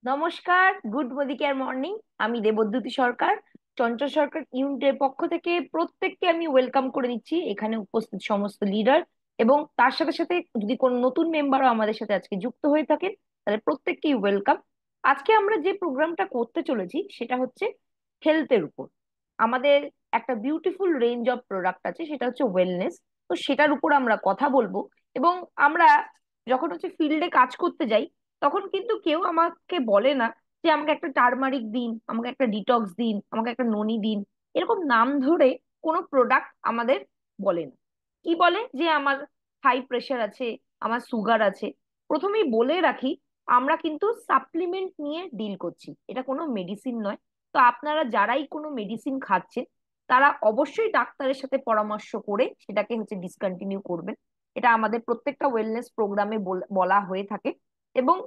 নমস্কার, good মোদিকের morning. আমি দেবদ্যুতি সরকার, চঞ্চল সরকার ইউনিটের পক্ষ থেকে প্রত্যেককে আমি ওয়েলকাম করে নিচ্ছি এখানে উপস্থিত সমস্ত লিডার, এবং তার সাথে সাথে যদি কোনো নতুন মেম্বারও আমাদের সাথে আজকে যুক্ত হয়ে থাকেন তাহলে প্রত্যেককেই ওয়েলকাম। আজকে আমরা যে প্রোগ্রামটা করতে চলেছি সেটা হচ্ছে হেলথের উপর। আমাদের একটা বিউটিফুল রেঞ্জ অফ প্রোডাক্ট আছে, সেটা হচ্ছে ওয়েলনেস। তো সেটার উপর আমরা কথা বলবো। এবং আমরা যখন হচ্ছে ফিল্ডে কাজ করতে যাই তখন কিন্তু কেউ আমাকে বলে না যে আমাকে একটা টার্মারিক দিন, আমাকে একটা ডিটক্স দিন, আমাকে একটা ননি দিন। এরকম নাম ধরে কোনো প্রোডাক্ট আমাদের বলে না। কি বলে যে আমার হাই প্রেশার আছে, আমার সুগার আছে। প্রথমেই বলে রাখি, আমরা কিন্তু সাপ্লিমেন্ট নিয়ে ডিল করছি, এটা কোনো মেডিসিন নয়। তো আপনারা যারাই কোনো মেডিসিন খাচ্ছেন তারা অবশ্যই ডাক্তারের সাথে পরামর্শ করে সেটাকে হচ্ছে ডিসকন্টিনিউ করবেন। এটা আমাদের প্রত্যেকটা ওয়েলনেস প্রোগ্রামে বলা হয়ে থাকে। এবং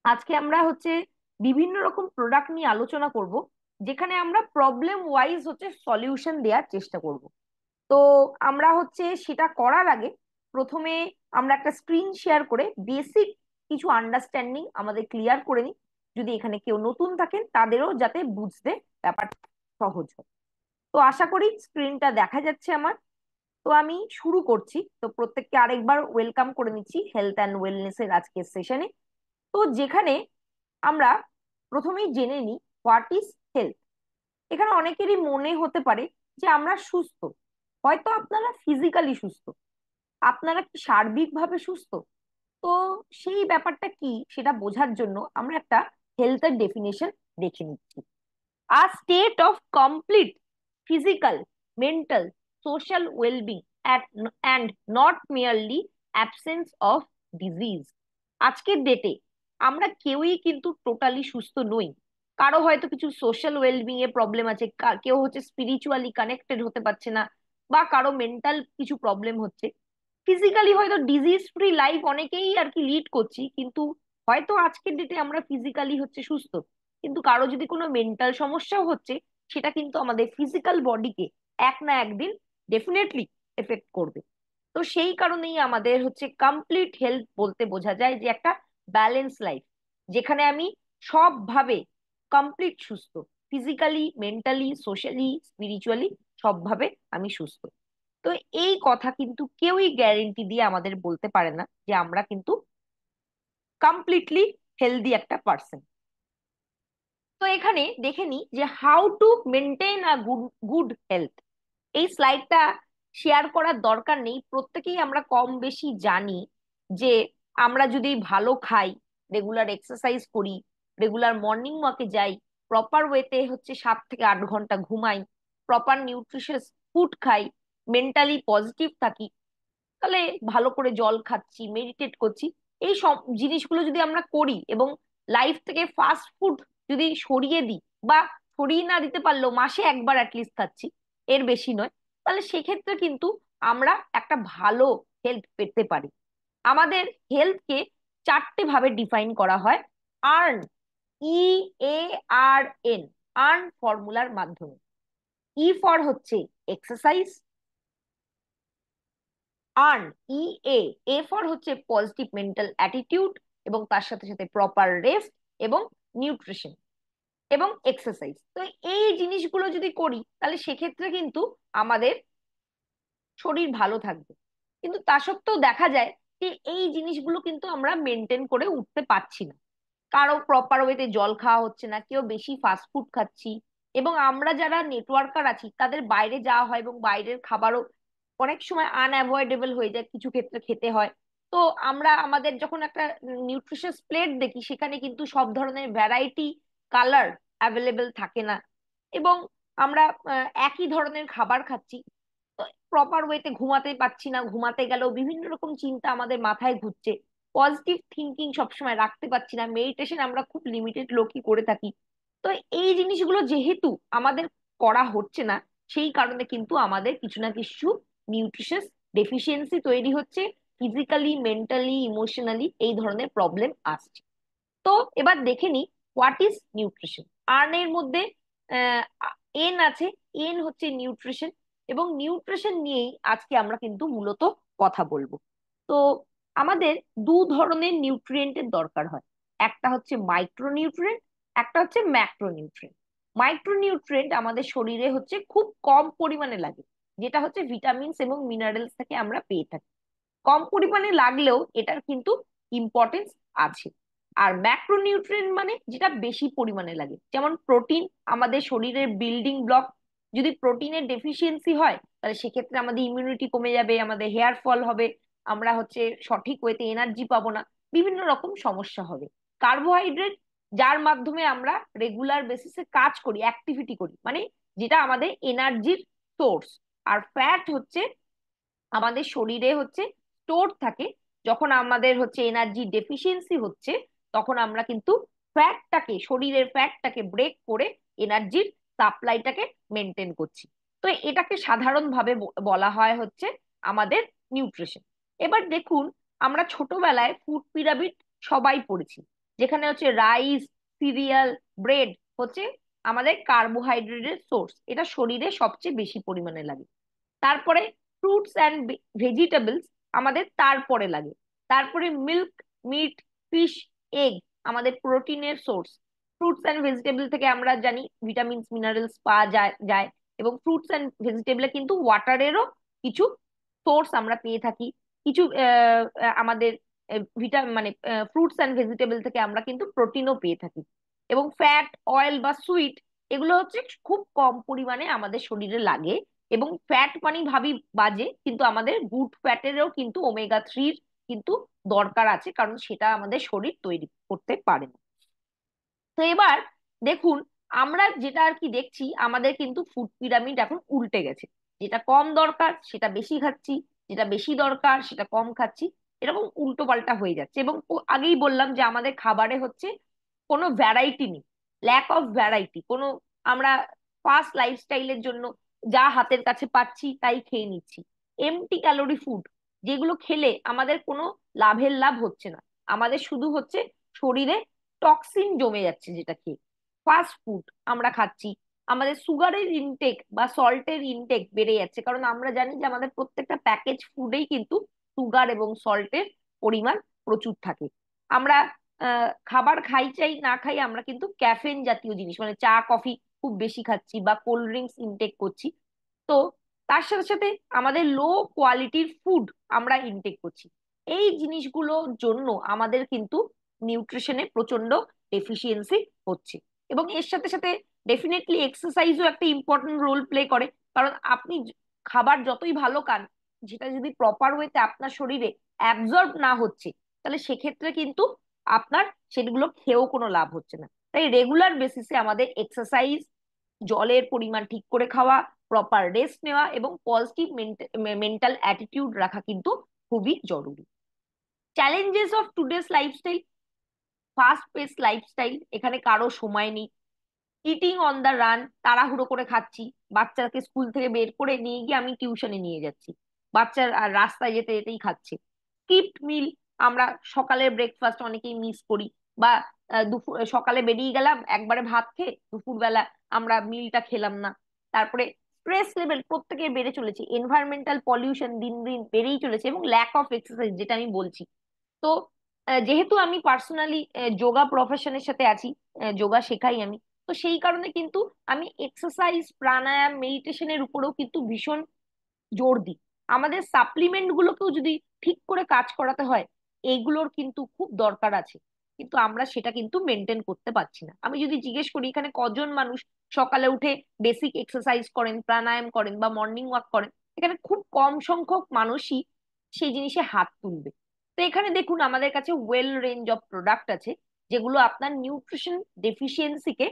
আজকে আমরা হচ্ছে বিভিন্ন রকম প্রোডাক্ট নিয়ে আলোচনা করব, যেখানে আমরা প্রবলেম ওয়াইজ হচ্ছে সলিউশন দেওয়ার চেষ্টা করব। তো আমরা হচ্ছে সেটা করার আগে প্রথমে আমরা একটা স্ক্রিন শেয়ার করে বেসিক কিছু আন্ডারস্ট্যান্ডিং আমাদের ক্লিয়ার করে নিই, যদি এখানে কেউ নতুন থাকেন তাদেরও যাতে বুঝতে ব্যাপারটা সহজ হয়। তো আশা করি স্ক্রিনটা দেখা যাচ্ছে আমার। তো আমি শুরু করছি, তো প্রত্যেককে আরেকবার ওয়েলকাম করে নিচ্ছি হেলথ অ্যান্ড ওয়েলনেস এর আজকের সেশনে। তো যেখানে আমরা প্রথমেই জেনে নিই হোয়াট ইজ হেলথ। এখানে অনেকেরই মনে হতে পারে যে আমরা সুস্থ। হয়তো আপনারা ফিজিক্যালি সুস্থ, আপনারা কি সার্বিকভাবে সুস্থ? তো সেই ব্যাপারটা কি সেটা বোঝার জন্য আমরা একটা হেলথের ডেফিনেশন দেখে নিচ্ছি। A state of complete physical, mental, social well-being and not merely absence of disease. আজকের ডেটে আমরা কেউই কিন্তু টোটালি সুস্থ নই। কারো হয়তো কিছু সোশ্যাল ওয়েলবিং এ প্রবলেম আছে, কেউ হচ্ছে স্পিরিচুয়ালি কানেক্টেড হতে পারছে না, বা কারো মেন্টাল কিছু প্রবলেম হচ্ছে। ফিজিক্যালি হয়তো ডিজিজ ফ্রি লাইফ অনেকেই আর কি লিড করছি, কিন্তু হয়তো আজকের ডেটে আমরা ফিজিক্যালি হচ্ছে সুস্থ, কিন্তু কারো যদি কোনো মেন্টাল সমস্যাও হচ্ছে সেটা কিন্তু আমাদের ফিজিক্যাল বডিকে এক না একদিন ডেফিনেটলি এফেক্ট করবে। তো সেই কারণেই আমাদের হচ্ছে কমপ্লিট হেলথ বলতে বোঝা যায় যে একটা ব্যালেন্স লাইফ, যেখানে আমি সবভাবে কমপ্লিট সুস্থ, ফিজিক্যালি, মেন্টালি, সোশ্যালি, স্পিরিচুয়ালি, সবভাবে আমি সুস্থ। তো এই কথা কিন্তু কেউই গ্যারেন্টি দিয়ে আমাদের বলতে পারে না যে আমরা কিন্তু কমপ্লিটলি হেলদি একটা পার্সন। তো এখানে দেখে নি যে how to maintain a good good health. এই স্লাইডটা শেয়ার করার দরকার নেই, প্রত্যেকেই আমরা কম বেশি জানি যে আমরা যদি ভালো খাই, রেগুলার এক্সারসাইজ করি, রেগুলার মর্নিং ওয়াকে যাই, প্রপার ওয়েতে হচ্ছে 7 থেকে 8 ঘন্টা ঘুমাই, প্রপার নিউট্রিশিয়াস ফুড খাই, মেন্টালি পজিটিভ থাকি, তাহলে ভালো করে জল খাচ্ছি, মেডিটেট করছি, এই সব জিনিসগুলো যদি আমরা করি এবং লাইফ থেকে ফাস্ট ফুড যদি সরিয়ে দিই, বা সরিয়ে না দিতে পারলেও মাসে একবার অ্যাটলিস্ট খাচ্ছি, এর বেশি নয়, তাহলে সেক্ষেত্রে কিন্তু আমরা একটা ভালো হেলথ পেতে পারি। আমাদের হেলথকে 4টে ভাবে ডিফাইন করা হয়। আর্ন, EARN, আর্ন ফর্মুলার মাধ্যমে। ই ফর হচ্ছে exercise, earn, EA, A for হচ্ছে পজিটিভ মেন্টাল অ্যাটিটিউড, এবং তার সাথে সাথে প্রপার রেস্ট এবং নিউট্রিশন এবং এক্সারসাইজ। তো এই জিনিসগুলো যদি করি তাহলে সেক্ষেত্রে কিন্তু আমাদের শরীর ভালো থাকবে। কিন্তু তা সত্ত্বেও দেখা যায় যে এই জিনিসগুলো কিন্তু আমরা মেনটেন করে উঠতে পারছি না। কারো প্রপার ওয়েতে জল খাওয়া হচ্ছে না, কেউ বেশি ফাস্ট ফুড খাচ্ছি, এবং আমরা যারা নেটওয়ার্কার আছি তাদের বাইরে যাওয়া হয় এবং বাইরের খাবারও অনেক সময় আনঅ্যাভয়েডেবল হয়ে যায়, কিছু ক্ষেত্রে খেতে হয়। তো আমরা আমাদের যখন একটা নিউট্রিশিয়াস প্লেট দেখি সেখানে কিন্তু সব ধরনের ভ্যারাইটি কালার অ্যাভেলেবেল থাকে না, এবং আমরা একই ধরনের খাবার খাচ্ছি। প্রপার ওয়েতে ঘুমাতে পারছি না, ঘুমাতে গেলেও বিভিন্ন রকম চিন্তা আমাদের মাথায় ঘুরছে, পজিটিভ থিঙ্কিং সবসময় রাখতে পারছি না, মেডিটেশন আমরা খুব লিমিটেড লোকই করে থাকি। তো এই জিনিসগুলো যেহেতু আমাদের করা হচ্ছে না, সেই কারণে কিন্তু আমাদের কিছু না কিছু নিউট্রিশিয়াস ডেফিসিয়েন্সি তৈরি হচ্ছে, ফিজিক্যালি, মেন্টালি, ইমোশনালি এই ধরনের প্রবলেম আসছে। তো এবার দেখে নি হোয়াট ইজ নিউট্রিশন। আর্ন এর মধ্যে এন আছে, এন হচ্ছে নিউট্রিশন, এবং নিউট্রিশন নিয়েই আজকে আমরা কিন্তু মূলত কথা বলবো। তো আমাদের দু ধরনের নিউট্রিয়েন্টের দরকার হয়। একটা হচ্ছে মাইক্রোনিউট্রিয়েন্ট, একটা হচ্ছে ম্যাক্রোনিউট্রিয়েন্ট। মাইক্রোনিউট্রিয়েন্ট আমাদের শরীরে হচ্ছে খুব কম পরিমাণে লাগে, যেটা হচ্ছে ভিটামিনস এবং মিনারেলস থেকে আমরা পেয়ে থাকি। কম পরিমাণে লাগলেও এটার কিন্তু ইম্পর্টেন্স আছে। আর ম্যাক্রোনিউট্রিয়েন্ট মানে যেটা বেশি পরিমাণে লাগে, যেমন প্রোটিন, আমাদের শরীরের বিল্ডিং ব্লক। যদি প্রোটিনের ডেফিসিয়েন্সি হয় তাহলে সেক্ষেত্রে আমাদের ইমিউনিটি কমে যাবে, আমাদের হেয়ার ফল হবে, আমরা হচ্ছে সঠিক ওয়েতে এনার্জি পাবো না, বিভিন্ন রকম সমস্যা হবে। কার্বোহাইড্রেট, যার মাধ্যমে আমরা রেগুলার বেসিসে কাজ করি, অ্যাক্টিভিটি করি, মানে যেটা আমাদের এনার্জির সোর্স। আর ফ্যাট হচ্ছে আমাদের শরীরে হচ্ছে স্টোর থাকে, যখন আমাদের হচ্ছে এনার্জি ডেফিসিয়েন্সি হচ্ছে তখন আমরা কিন্তু ফ্যাটটাকে, শরীরের ফ্যাটটাকে ব্রেক করে এনার্জির সাপ্লাইটাকে মেনটেন করছি। তো এটাকে সাধারণভাবে বলা হয় হচ্ছে আমাদের নিউট্রিশন। এবার দেখুন, আমরা ছোটবেলায় ফুড পিরামিড সবাই পড়েছি, যেখানে হচ্ছে রাইস, সিরিয়াল, ব্রেড হচ্ছে আমাদের কার্বোহাইড্রেটের সোর্স, এটা শরীরে সবচেয়ে বেশি পরিমাণে লাগে। তারপরে ফ্রুটস অ্যান্ড ভেজিটেবলস আমাদের তারপরে লাগে। তারপরে মিল্ক, মিট, ফিশ, এগ আমাদের প্রোটিনের সোর্স। ফ্রুটস অ্যান্ড ভেজিটেবল থেকে আমরা জানি ভিটামিনস মিনারেলস পাওয়া যায় এবং ফ্রুটস অ্যান্ড ভেজিটেবলে কিন্তু ওয়াটারেরও কিছু সোর্স আমরা পেয়ে থাকি। কিছু আমাদের মানে ফ্রুটস অ্যান্ড ভেজিটেবল থেকে আমরা কিন্তু প্রোটিনও পেয়ে থাকি। এবং ফ্যাট, অয়েল বা সুইট, এগুলো হচ্ছে খুব কম পরিমাণে আমাদের শরীরে লাগে। এবং ফ্যাট মানে ভাবি বাজে, কিন্তু আমাদের গুড ফ্যাটেরও কিন্তু ওমেগা 3 কিন্তু দরকার আছে, কারণ সেটা আমাদের শরীর তৈরি করতে পারে না। তো এবার দেখুন, আমরা যেটা আর কি দেখছি, আমাদের কিন্তু ফুড পিরামিড এখন উল্টে গেছে। যেটা কম দরকার সেটা বেশি খাচ্ছি, যেটা বেশি দরকার সেটা কম খাচ্ছি, এরকম উল্টো পাল্টা হয়ে যাচ্ছে। এবং আগেই বললাম যে আমাদের খাবারে হচ্ছে কোনো ভ্যারাইটি নেই, ল্যাক অফ ভ্যারাইটি। কোনো আমরা ফাস্ট লাইফস্টাইলের জন্য যা হাতের কাছে পাচ্ছি তাই খেয়ে নিচ্ছি। এমটি ক্যালোরি ফুড, যেগুলো খেলে আমাদের কোনো লাভ হচ্ছে না, আমাদের শুধু হচ্ছে শরীরে টক্সিন জমে যাচ্ছে যেটা খেয়ে। ফাস্ট ফুড আমরা খাচ্ছি, আমাদের সুগারের ইনটেক বা সল্টের ইনটেক বেড়ে যাচ্ছে, কারণ আমরা জানি যে আমাদের প্রত্যেকটা প্যাকেজ ফুডেই কিন্তু সুগার এবং সল্টের পরিমাণ প্রচুর থাকে। আমরা খাবার খাই চাই না খাই, আমরা কিন্তু ক্যাফেন জাতীয় জিনিস মানে চা কফি খুব বেশি খাচ্ছি বা কোল্ড ড্রিঙ্কস ইনটেক করছি। তো তার সাথে সাথে আমাদের লো কোয়ালিটির ফুড আমরা ইনটেক করছি। এই জিনিসগুলোর জন্য আমাদের কিন্তু নিউট্রিশনে প্রচন্ড ডেফিসিয়েন্সি হচ্ছে। এবং এর সাথে সাথে ডেফিনেটলি এক্সারসাইজও একটা ইম্পর্টেন্ট রোল প্লে করে, কারণ আপনি খাবার যতই ভালো খান, যেটা যদি প্রপার ওয়েতে আপনার শরীরে অ্যাবজর্ব না হচ্ছে, তাহলে সেক্ষেত্রে কিন্তু আপনার সেগুলো খেয়েও কোনো লাভ হচ্ছে না। তাই রেগুলার বেসিসে আমাদের এক্সারসাইজ, জলের পরিমাণ ঠিক করে খাওয়া, প্রপার রেস্ট নেওয়া এবং পজিটিভ মেন্টাল অ্যাটিটিউড রাখা কিন্তু খুবই জরুরি। Challenges of today's lifestyle, fast pace lifestyle, এখানে কারো সময় নেই। ইটিং অন দ্য রান, তাড়াহুড়ো করে খাচ্ছি, বাচ্চাকে স্কুল থেকে বের করে নিয়ে গিয়ে আমি টিউশনে নিয়ে যাচ্ছি, বাচ্চার আর রাস্তায় যেতে যেতেই খাচ্ছে। স্কিপড মিল, আমরা সকালের ব্রেকফাস্ট অনেকেই মিস করি, বা দুপুর সকালে বেরিয়ে গেলাম একবারে ভাত খেয়ে, দুপুরবেলা আমরা মিলটা খেলাম না। তারপরে স্ট্রেস লেভেল প্রত্যেকের বেড়ে চলেছে, এনভায়রনমেন্টাল পলিউশন দিন দিন বেড়েই চলেছে, এবং ল্যাক অফ এক্সারসাইজ যেটা আমি বলছি। তো যেহেতু আমি পার্সোনালি যোগা প্রফেশনের সাথে আছি, যোগা শেখাই আমি, তো সেই কারণে কিন্তু আমি এক্সারসাইজ, প্রাণায়াম, মেডিটেশনের উপরেও কিন্তু ভীষণ জোর দিই। আমাদের সাপ্লিমেন্ট গুলোকেও যদি ঠিক করে কাজ করাতে হয়, এইগুলোর কিন্তু খুব দরকার আছে, কিন্তু আমরা সেটা কিন্তু মেনটেন করতে পারছি না। আমি যদি জিজ্ঞেস করি এখানে কজন মানুষ সকালে উঠে বেসিক এক্সারসাইজ করেন, প্রাণায়াম করেন বা মর্নিং ওয়াক করেন, এখানে খুব কম সংখ্যক মানুষই সেই জিনিসে হাত তুলবে। তো এখানে দেখুন, আমাদের কাছে ওয়েল রেঞ্জ অফ প্রোডাক্ট আছে, যেগুলো আপনার নিউট্রিশন ডেফিসিয়েন্সিকে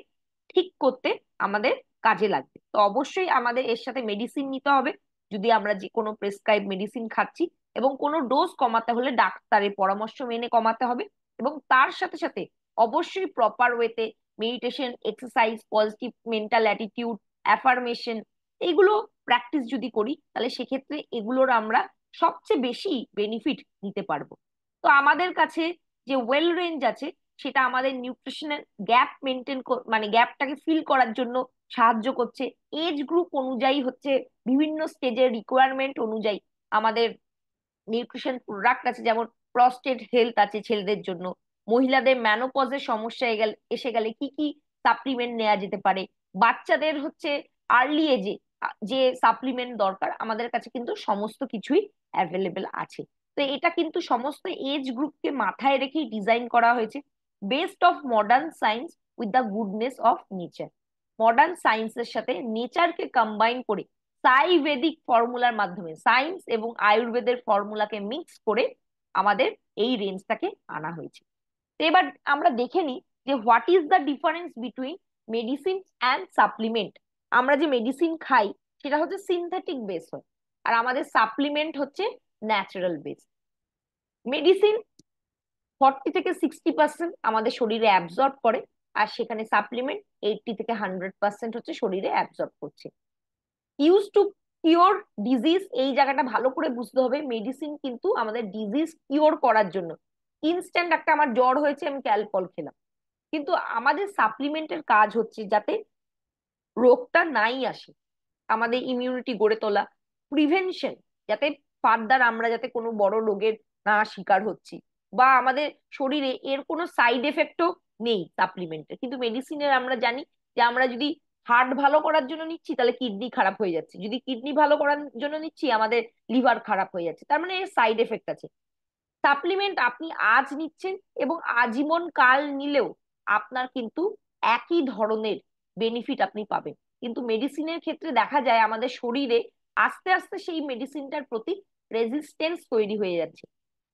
ঠিক করতে আমাদের কাজে লাগবে। তো অবশ্যই আমাদের এর সাথে মেডিসিন নিতে হবে, যদি আমরা যে কোনো প্রেসক্রাইব মেডিসিন খাচ্ছি, এবং কোনো ডোজ কমাতে হলে ডাক্তারের পরামর্শ মেনে কমাতে হবে। এবং তার সাথে সাথে অবশ্যই প্রপার ওয়েতে meditation, exercise, positive mental attitude, affirmation, এগুলো প্র্যাকটিস যদি করি, তাহলে সেক্ষেত্রে এগুলোর আমরা সবচেয়ে বেশি বেনিফিট নিতে পারবো। তো আমাদের কাছে যে ওয়েল রেঞ্জ আছে, সেটা আমাদের নিউট্রিশনের গ্যাপ মেনটেন, মানে গ্যাপটাকে ফিল করার জন্য সাহায্য করছে। এজ গ্রুপ অনুযায়ী হচ্ছে বিভিন্ন স্টেজের রিকোয়ারমেন্ট অনুযায়ী আমাদের নিউট্রিশন প্রোডাক্ট আছে, যেমন প্রস্টেট হেলথ আছে ছেলেদের জন্য, মহিলাদের ম্যানোপজের সমস্যা এসে গেলে কি কি সাপ্লিমেন্ট নেওয়া যেতে পারে, বাচ্চাদের হচ্ছে আর্লি এজে যে সাপ্লিমেন্ট দরকার আমাদের কাছে কিন্তু সমস্ত কিছুই অ্যাভেলেবেল আছে। তো এটা কিন্তু সমস্ত এজ গ্রুপকে মাথায় রেখেই ডিজাইন করা হয়েছে, best of modern science with the goodness of nature. Modern সায়েন্সের সাথে নেচারকে কম্বাইন করে সাইবেদিক ফর্মুলার মাধ্যমে, সায়েন্স এবং আয়ুর্বেদের ফর্মুলাকে মিক্স করে আমাদের এই রেঞ্জটাকে আনা হয়েছে। তো এবার আমরা দেখে নিই যে what is the difference between medicine and supplement. আমরা যে মেডিসিন খাই সেটা হচ্ছে সিনথেটিক বেস হয়, আর আমাদের সাপ্লিমেন্ট হচ্ছে ন্যাচারাল বেস। মেডিসিন 40 থেকে 60% আমাদের শরীরে অ্যাবজর্ব করে, আর সেখানে সাপ্লিমেন্ট 80 থেকে 100% হচ্ছে শরীরে অ্যাবজর্ব করছে। ইউজ টু কিওর ডিজিজ, এই জায়গাটা ভালো করে বুঝতে হবে। মেডিসিন কিন্তু আমাদের ডিজিজ কিওর করার জন্য, ইনস্ট্যান্ট একটা আমার জ্বর হয়েছে আমি ক্যালপল খেলাম, কিন্তু আমাদের সাপ্লিমেন্টের কাজ হচ্ছে যাতে রোগটা নাই আসে, আমাদের ইমিউনিটি গড়ে তোলা, প্রিভেনশন, যাতে ফার্দার আমরা যাতে কোনো বড় রোগের না শিকার হচ্ছি, বা আমাদের শরীরে এর কোনো সাইড এফেক্টও নেই সাপ্লিমেন্টের। কিন্তু মেডিসিনের আমরা জানি যে আমরা যদি হার্ট ভালো করার জন্য নিচ্ছি তাহলে কিডনি খারাপ হয়ে যাচ্ছে, যদি কিডনি ভালো করার জন্য নিচ্ছি আমাদের লিভার খারাপ হয়ে যাচ্ছে, তার মানে এর সাইড এফেক্ট আছে। সাপ্লিমেন্ট আপনি আজ নিচ্ছেন এবং আজীবন কাল নিলেও আপনার কিন্তু একই ধরনের বেনিফিট আপনি পাবেন। কিন্তু মেডিসিনের ক্ষেত্রে দেখা যায় আমাদের শরীরে আস্তে আস্তে সেই মেডিসিনটার প্রতি রেজিস্টেন্স তৈরি হয়ে যাচ্ছে।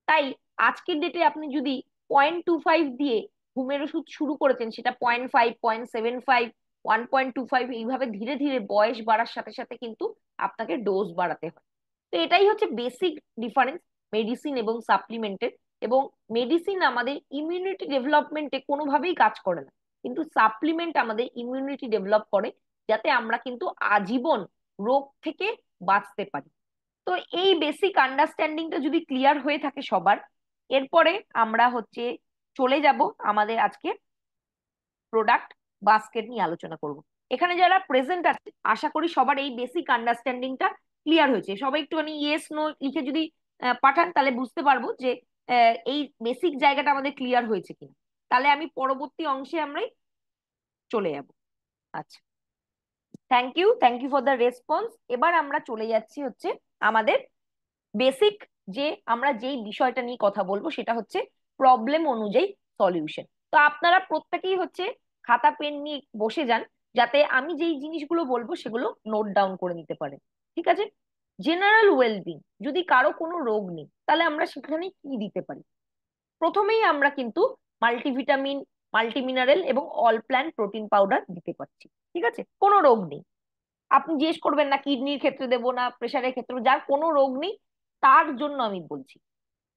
তাই আজকের ডেটে আপনি যদি 0.25 দিয়ে ঘুমের ওষুধ শুরু করেছেন, সেটা 0.5, 0.75, 1.25 এইভাবে ধীরে ধীরে বয়স বাড়ার সাথে সাথে কিন্তু আপনাকে ডোজ বাড়াতে হয়। তো এটাই হচ্ছে বেসিক ডিফারেন্স মেডিসিন এবং সাপ্লিমেন্টের। এবং মেডিসিন আমাদের ইমিউনিটি ডেভেলপমেন্টে কোনোভাবেই কাজ করে না, কিন্তু সাপ্লিমেন্ট আমাদের ইমিউনিটি ডেভেলপ করে, যাতে আমরা কিন্তু আজীবন রোগ থেকে বাঁচতে পারি। তো এই বেসিক আন্ডারস্ট্যান্ডিংটা যদি ক্লিয়ার হয়ে থাকে সবার, এরপরে আমরা হচ্ছে চলে যাব আমাদের আজকে প্রোডাক্ট বাস্কেট নিয়ে আলোচনা করব। এখানে যারা প্রেজেন্ট আছে আশা করি সবার এই বেসিক আন্ডারস্ট্যান্ডিংটা ক্লিয়ার হয়েছে। সবাই একটুখানি ইয়েস নো লিখে যদি পাঠান তাহলে বুঝতে পারবো যে এই বেসিক জায়গাটা আমাদের ক্লিয়ার হয়েছে কিনা। তাহলে আমি পরবর্তী অংশে আমরাই চলে যাব। আচ্ছা, thank you for the response. এবার আমরা চলে যাচ্ছি হচ্ছে আমাদের বেসিক, যে আমরা যেই বিষয়টা নিয়ে কথা বলবো সেটা হচ্ছে প্রবলেম অনুযায়ী সলিউশন। তো আপনারা প্রত্যেকেই হচ্ছে খাতা পেন নিয়ে বসে যান, যাতে আমি যেই জিনিসগুলো বলবো সেগুলো নোট ডাউন করে নিতে পারেন। ঠিক আছে? জেনারেল ওয়েলবিং, যদি কারো কোনো রোগ নেই তাহলে আমরা সেখানে কি দিতে পারি? প্রথমেই আমরা কিন্তু মাল্টিভিটামিন, মাল্টিমিনারেল এবং অল প্ল্যান্ট প্রোটিন পাউডার দিতে পারছি। ঠিক আছে? কোনো রোগ নেই, আপনি জিজ্ঞেস করবেন না কিডনির ক্ষেত্রে দেবো না প্রেশারের ক্ষেত্রে, যার কোনো রোগ নেই তার জন্য আমি বলছি।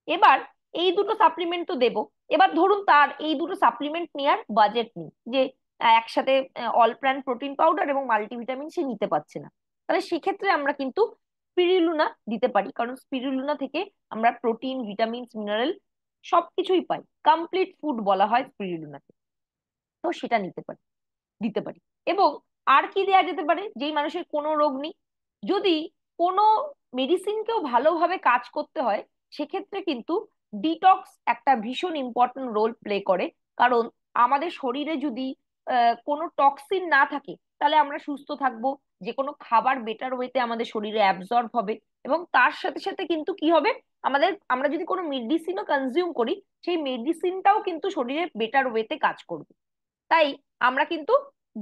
এবার এই দুটো সাপ্লিমেন্ট তো দেবো। এবার ধরুন তার এই দুটো সাপ্লিমেন্ট নেওয়ার বাজেট নেই, যে একসাথে অল প্ল্যান প্রোটিন পাউডার এবং মাল্টিভিটামিন সে নিতে পারছে না, তাহলে সেক্ষেত্রে আমরা কিন্তু স্পিরুলিনা দিতে পারি, কারণ স্পিরুলিনা থেকে আমরা প্রোটিন, ভিটামিনস, মিনারেল সবকিছুই পাই। কমপ্লিট ফুড বলা হয় স্পিরুলিনাকে। তো সেটা দিতে পারি। এবং আর কি দেয়া যেতে পারে যেই মানুষের কোনো রোগ নেই? যদি কোনো মেডিসিনকেও ভালোভাবে কাজ করতে হয় সেক্ষেত্রে কিন্তু ডিটক্স একটা ভীষণ ইম্পর্টেন্ট রোল প্লে করে। কারণ আমাদের শরীরে যদি কোনো টক্সিন না থাকে তাহলে আমরা সুস্থ থাকবো, যে কোনো খাবার বেটার ওয়েতে আমাদের শরীরে অ্যাবজর্ব হবে, এবং তার সাথে সাথে কিন্তু কি হবে, আমরা যদি কোনো মেডিসিনও কনজিউম করি সেই মেডিসিনটাও কিন্তু শরীরে বেটার ওয়েতে কাজ করবে। তাই আমরা কিন্তু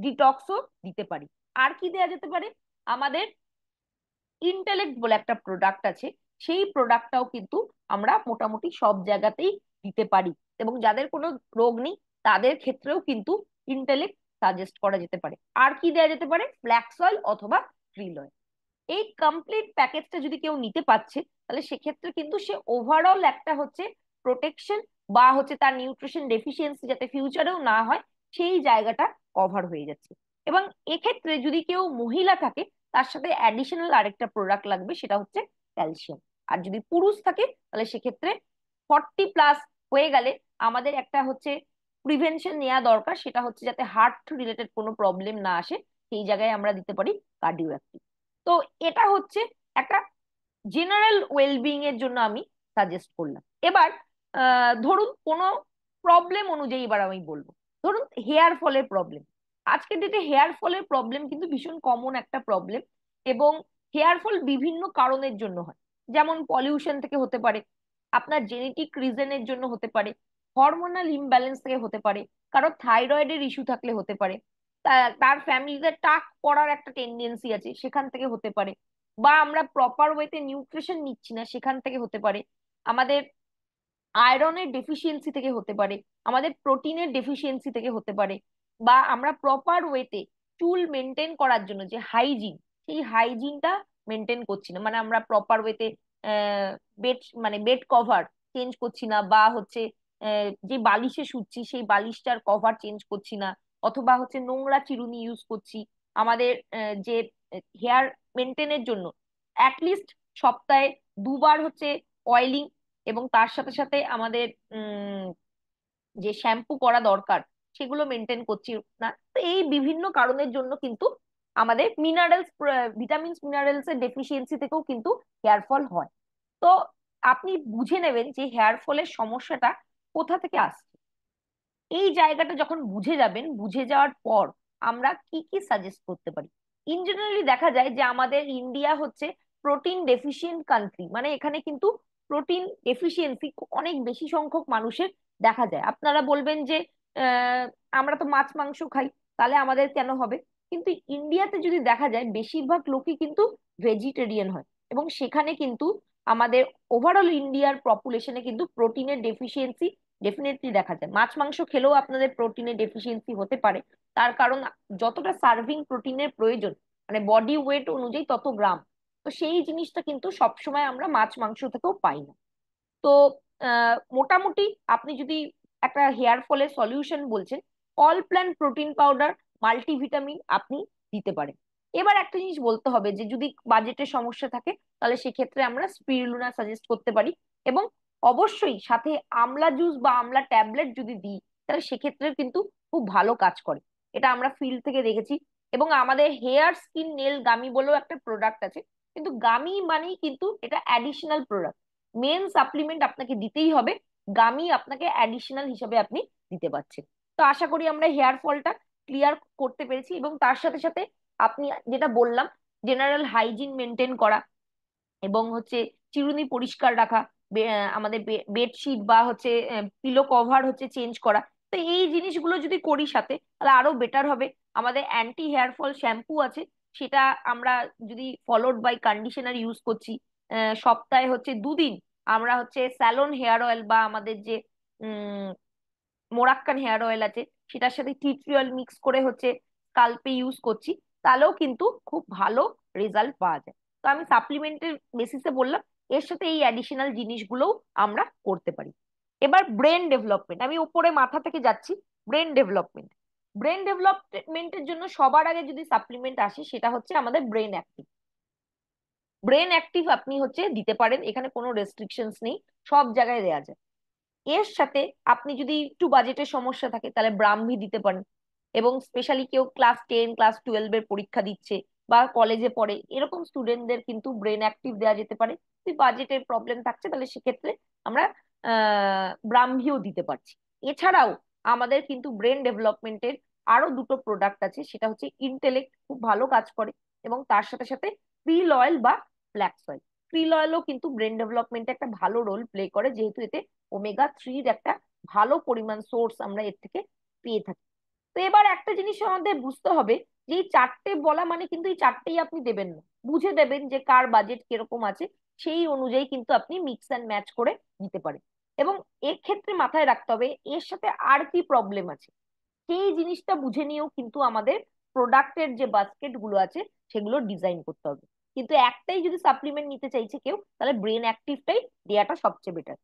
ডিটক্সও দিতে পারি। আর কি দেয়া যেতে পারে? আমাদের ইন্টেলেক্ট বলে একটা প্রোডাক্ট আছে, সেই প্রোডাক্টটাও কিন্তু আমরা মোটামুটি সব জায়গাতেই দিতে পারি, এবং যাদের কোনো রোগ নেই তাদের ক্ষেত্রেও কিন্তু ইন্টেলেক্ট সাজেস্ট করা যেতে পারে। আর কি দেয়া যেতে পারে? ফ্ল্যাক্স অয়েল অথবা krill oil। এই কমপ্লিট প্যাকেজটা যদি কেউ নিতে পারছে তাহলে সেক্ষেত্রে কিন্তু সে ওভারঅল একটা হচ্ছে প্রোটেকশন, বা হচ্ছে তার নিউট্রিশন ডেফিসিয়েন্সি যাতে ফিউচারেও না হয় সেই জায়গাটা কভার হয়ে যাচ্ছে। এবং এক্ষেত্রে যদি কেউ মহিলা থাকে তার সাথে অ্যাডিশনাল আরেকটা প্রোডাক্ট লাগবে, সেটা হচ্ছে ক্যালসিয়াম। আর যদি পুরুষ থাকে তাহলে সেক্ষেত্রে 40+ হয়ে গেলে আমাদের একটা হচ্ছে প্রিভেনশন নেওয়া দরকার, সেটা হচ্ছে যাতে হার্ট রিলেটেড কোনো প্রবলেম না আসে, সেই জায়গায় আমরা দিতে পারি কার্ডিও। তো এটা হচ্ছে একটা জেনারেল ওয়েলবিং এর জন্য আমি সাজেস্ট করলাম। এবার ধরুন কোনো প্রবলেম অনুযায়ী এবার আমি বলবো। ধরুন হেয়ার ফলের প্রবলেম, আজকের ডেটে হেয়ার ফলের প্রবলেম কিন্তু ভীষণ কমন একটা প্রবলেম। এবং হেয়ার ফল বিভিন্ন কারণের জন্য হয়। যেমন পলিউশন থেকে হতে পারে, আপনার জেনেটিক রিজনের জন্য হতে পারে, হরমোনাল ইমব্যালেন্স থেকে হতে পারে, কারো থাইরয়েডের ইস্যু থাকলে হতে পারে, তার ফ্যামিলিতে টাক পড়ার একটা টেন্ডেন্সি আছে সেখান থেকে হতে পারে, বা আমরা প্রপার ওয়েতে নিউট্রিশন নিচ্ছি না সেখান থেকে হতে পারে, আমাদের আয়রনের ডেফিসিয়েন্সি থেকে হতে পারে, আমাদের প্রোটিনের ডেফিসিয়েন্সি থেকে হতে পারে, বা আমরা প্রপার ওয়েতে চুল মেনটেন করার জন্য যে হাইজিন, সেই হাইজিনটা মেনটেন করছি না। মানে আমরা প্রপার ওয়েতে বেড, মানে বেড কভার চেঞ্জ করছি না, বা হচ্ছে যে বালিশে শুচ্ছি সেই বালিশটার কভার চেঞ্জ করছি না, অথবা হচ্ছে নোংরা চিরুনি ইউজ করছি। আমাদের যে হেয়ার মেনটেনের জন্য অ্যাটলিস্ট সপ্তাহে দুবার হচ্ছে অয়েলিং, এবং তার সাথে সাথে আমাদের যে শ্যাম্পু করা দরকার সেগুলো মেনটেন করছি না। তো এই বিভিন্ন কারণের জন্য কিন্তু আমাদের মিনারেলস, ভিটামিনস মিনারেলস এর ডেফিসিয়েন্সি থেকেও কিন্তু হেয়ার ফল হয়। তো আপনি বুঝে নেবেন যে হেয়ার ফলের সমস্যাটা কোথা থেকে আসছে। এই জায়গাটা যখন বুঝে যাবেন, বুঝে যাওয়ার পর আমরা কি কি সাজেস্ট করতে পারি। ইন জেনারেলি দেখা যায় যে আমাদের ইন্ডিয়া হচ্ছে প্রোটিন ডেফিসিয়েন্ট কান্ট্রি, মানে এখানে কিন্তু প্রোটিন ডেফিসিয়েন্সি অনেক বেশি সংখ্যক মানুষের দেখা যায়। আপনারা বলবেন যে আমরা তো মাছ মাংস খাই, তাহলে আমাদের কেন হবে? কিন্তু ইন্ডিয়াতে যদি দেখা যায় বেশিরভাগ লোকই কিন্তু ভেজিটেরিয়ান হয়, এবং সেখানে কিন্তু আমাদের ওভারঅল ইন্ডিয়ার পপুলেশনে কিন্তু প্রোটিনের ডেফিসিয়েন্সি ডেফিনেটলি দেখা যায়। মাছ মাংস খেলেও আপনাদের প্রোটিনের ডেফিসিয়েন্সি হতে পারে, তার কারণ যতটা সার্ভিং প্রোটিনের প্রয়োজন, মানে বডি ওয়েট অনুযায়ী তত গ্রাম, তো সেই জিনিসটা কিন্তু সবসময় আমরা মাছ মাংস থেকেও পাই না। তো মোটামুটি আপনি যদি একটা হেয়ার ফলের সলিউশন বলছেন, all plant protein powder multivitamin আপনি দিতে পারেন। এবার একটা জিনিস বলতে হবে যে যদি বাজেটের সমস্যা থাকে তাহলে সেক্ষেত্রে আমরা স্পিরুলিনা সাজেস্ট করতে পারি, এবং অবশ্যই সাথে আমলা জুস বা আমলা ট্যাবলেট যদি দিই তাহলে সেক্ষেত্রে কিন্তু খুব ভালো কাজ করে। এটা আমরা ফিল্ড থেকে দেখেছি। এবং আমাদের হেয়ার স্কিন নেল গামি বলেও একটা প্রোডাক্ট আছে, কিন্তু গামি মানেই কিন্তু এটা অ্যাডিশনাল প্রোডাক্ট, মেন সাপ্লিমেন্ট আপনাকে দিতেই হবে, গামি আপনাকে অ্যাডিশনাল হিসাবে আপনি দিতে পারছেন। তো আশা করি আমরা হেয়ার ফলটা ক্লিয়ার করতে পেরেছি। এবং তার সাথে সাথে আপনি যেটা বললাম, জেনারেল হাইজিন মেনটেন করা, এবং হচ্ছে চিরুনি পরিষ্কার রাখা, আমাদের বেডশিট বা হচ্ছে পিলো কভার হচ্ছে চেঞ্জ করা, তো এই জিনিসগুলো যদি করি সাথে তাহলে আরো বেটার হবে। আমাদের অ্যান্টি হেয়ার ফল শ্যাম্পু আছে, সেটা আমরা যদি ফলোড বাই কন্ডিশনার ইউজ করছি, সপ্তাহে হচ্ছে 2 দিন আমরা হচ্ছে স্যালন হেয়ার অয়েল বা আমাদের যে মোরাক্কান হেয়ার অয়েল আছে সেটার সাথে টি ট্রি অয়েল মিক্স করে হচ্ছে স্কাল্পে ইউজ করছি, তাহলেও কিন্তু খুব ভালো রেজাল্ট পাওয়া যায়। তো আমি সাপ্লিমেন্টের বেসিসে বললাম, এর সাথে এই অ্যাডিশনাল জিনিসগুলোও আমরা করতে পারি। এবার ব্রেন ডেভেলপমেন্ট, আমি উপরে মাথা থেকে যাচ্ছি। ব্রেন ডেভেলপমেন্ট, ব্রেন ডেভেলপমেন্টের জন্য সবার আগে যদি সাপ্লিমেন্ট আসে সেটা হচ্ছে আমাদের ব্রেন অ্যাক্টিভ। ব্রেন অ্যাক্টিভ আপনি হচ্ছে দিতে পারেন, এখানে কোনো রেস্ট্রিকশনস নেই, সব জায়গায় দেওয়া যায়। এর সাথে আপনি যদি একটু বাজেটের সমস্যা থাকে তাহলে ব্রাহ্মী দিতে পারেন। এবং স্পেশালি কেউ ক্লাস 10 ক্লাস 12 এর পরীক্ষা দিচ্ছে বা কলেজে পড়ে এরকম স্টুডেন্টদের কিন্তু ব্রেন অ্যাক্টিভ দেওয়া যেতে পারে। যদি বাজেটের প্রবলেম থাকছে তাহলে সেক্ষেত্রে আমরা ব্রাহ্মীও দিতে পারছি। এছাড়াও আমাদের কিন্তু ব্রেন ডেভেলপমেন্টের আরো দুটো প্রোডাক্ট আছে, সেটা হচ্ছে ইন্টেলেক্ট, খুব ভালো কাজ করে। এবং তার সাথে সাথে krill অয়েল বা ফ্ল্যাক্স অয়েল, krill অয়েলও কিন্তু ব্রেন ডেভেলপমেন্টে একটা ভালো রোল প্লে করে, যেহেতু এতে ওমেগা 3 একটা ভালো পরিমাণ সোর্স আমরা এর থেকে পেয়ে থাকি। তো এবার একটা জিনিস আমাদের বুঝতে হবে যে এই চারটে বলা মানে কিন্তু এই চারটেই আপনি দেবেন না, বুঝে দেবেন যে কার বাজেট কিরকম আছে, সেই অনুযায়ী কিন্তু আপনি মিক্স অ্যান্ড ম্যাচ করে দিতে পারেন। এবং এক্ষেত্রে মাথায় রাখতে হবে এর সাথে আর কি প্রবলেম আছে, সেই জিনিসটা বুঝে নিয়েও কিন্তু আমাদের প্রোডাক্টের যে বাস্কেট গুলো আছে সেগুলো ডিজাইন করতে হবে। কিন্তু একটাই যদি সাপ্লিমেন্ট নিতে চাইছে কেউ, তাহলে ব্রেন অ্যাক্টিভটাই দেওয়াটা সবচেয়ে বেটার।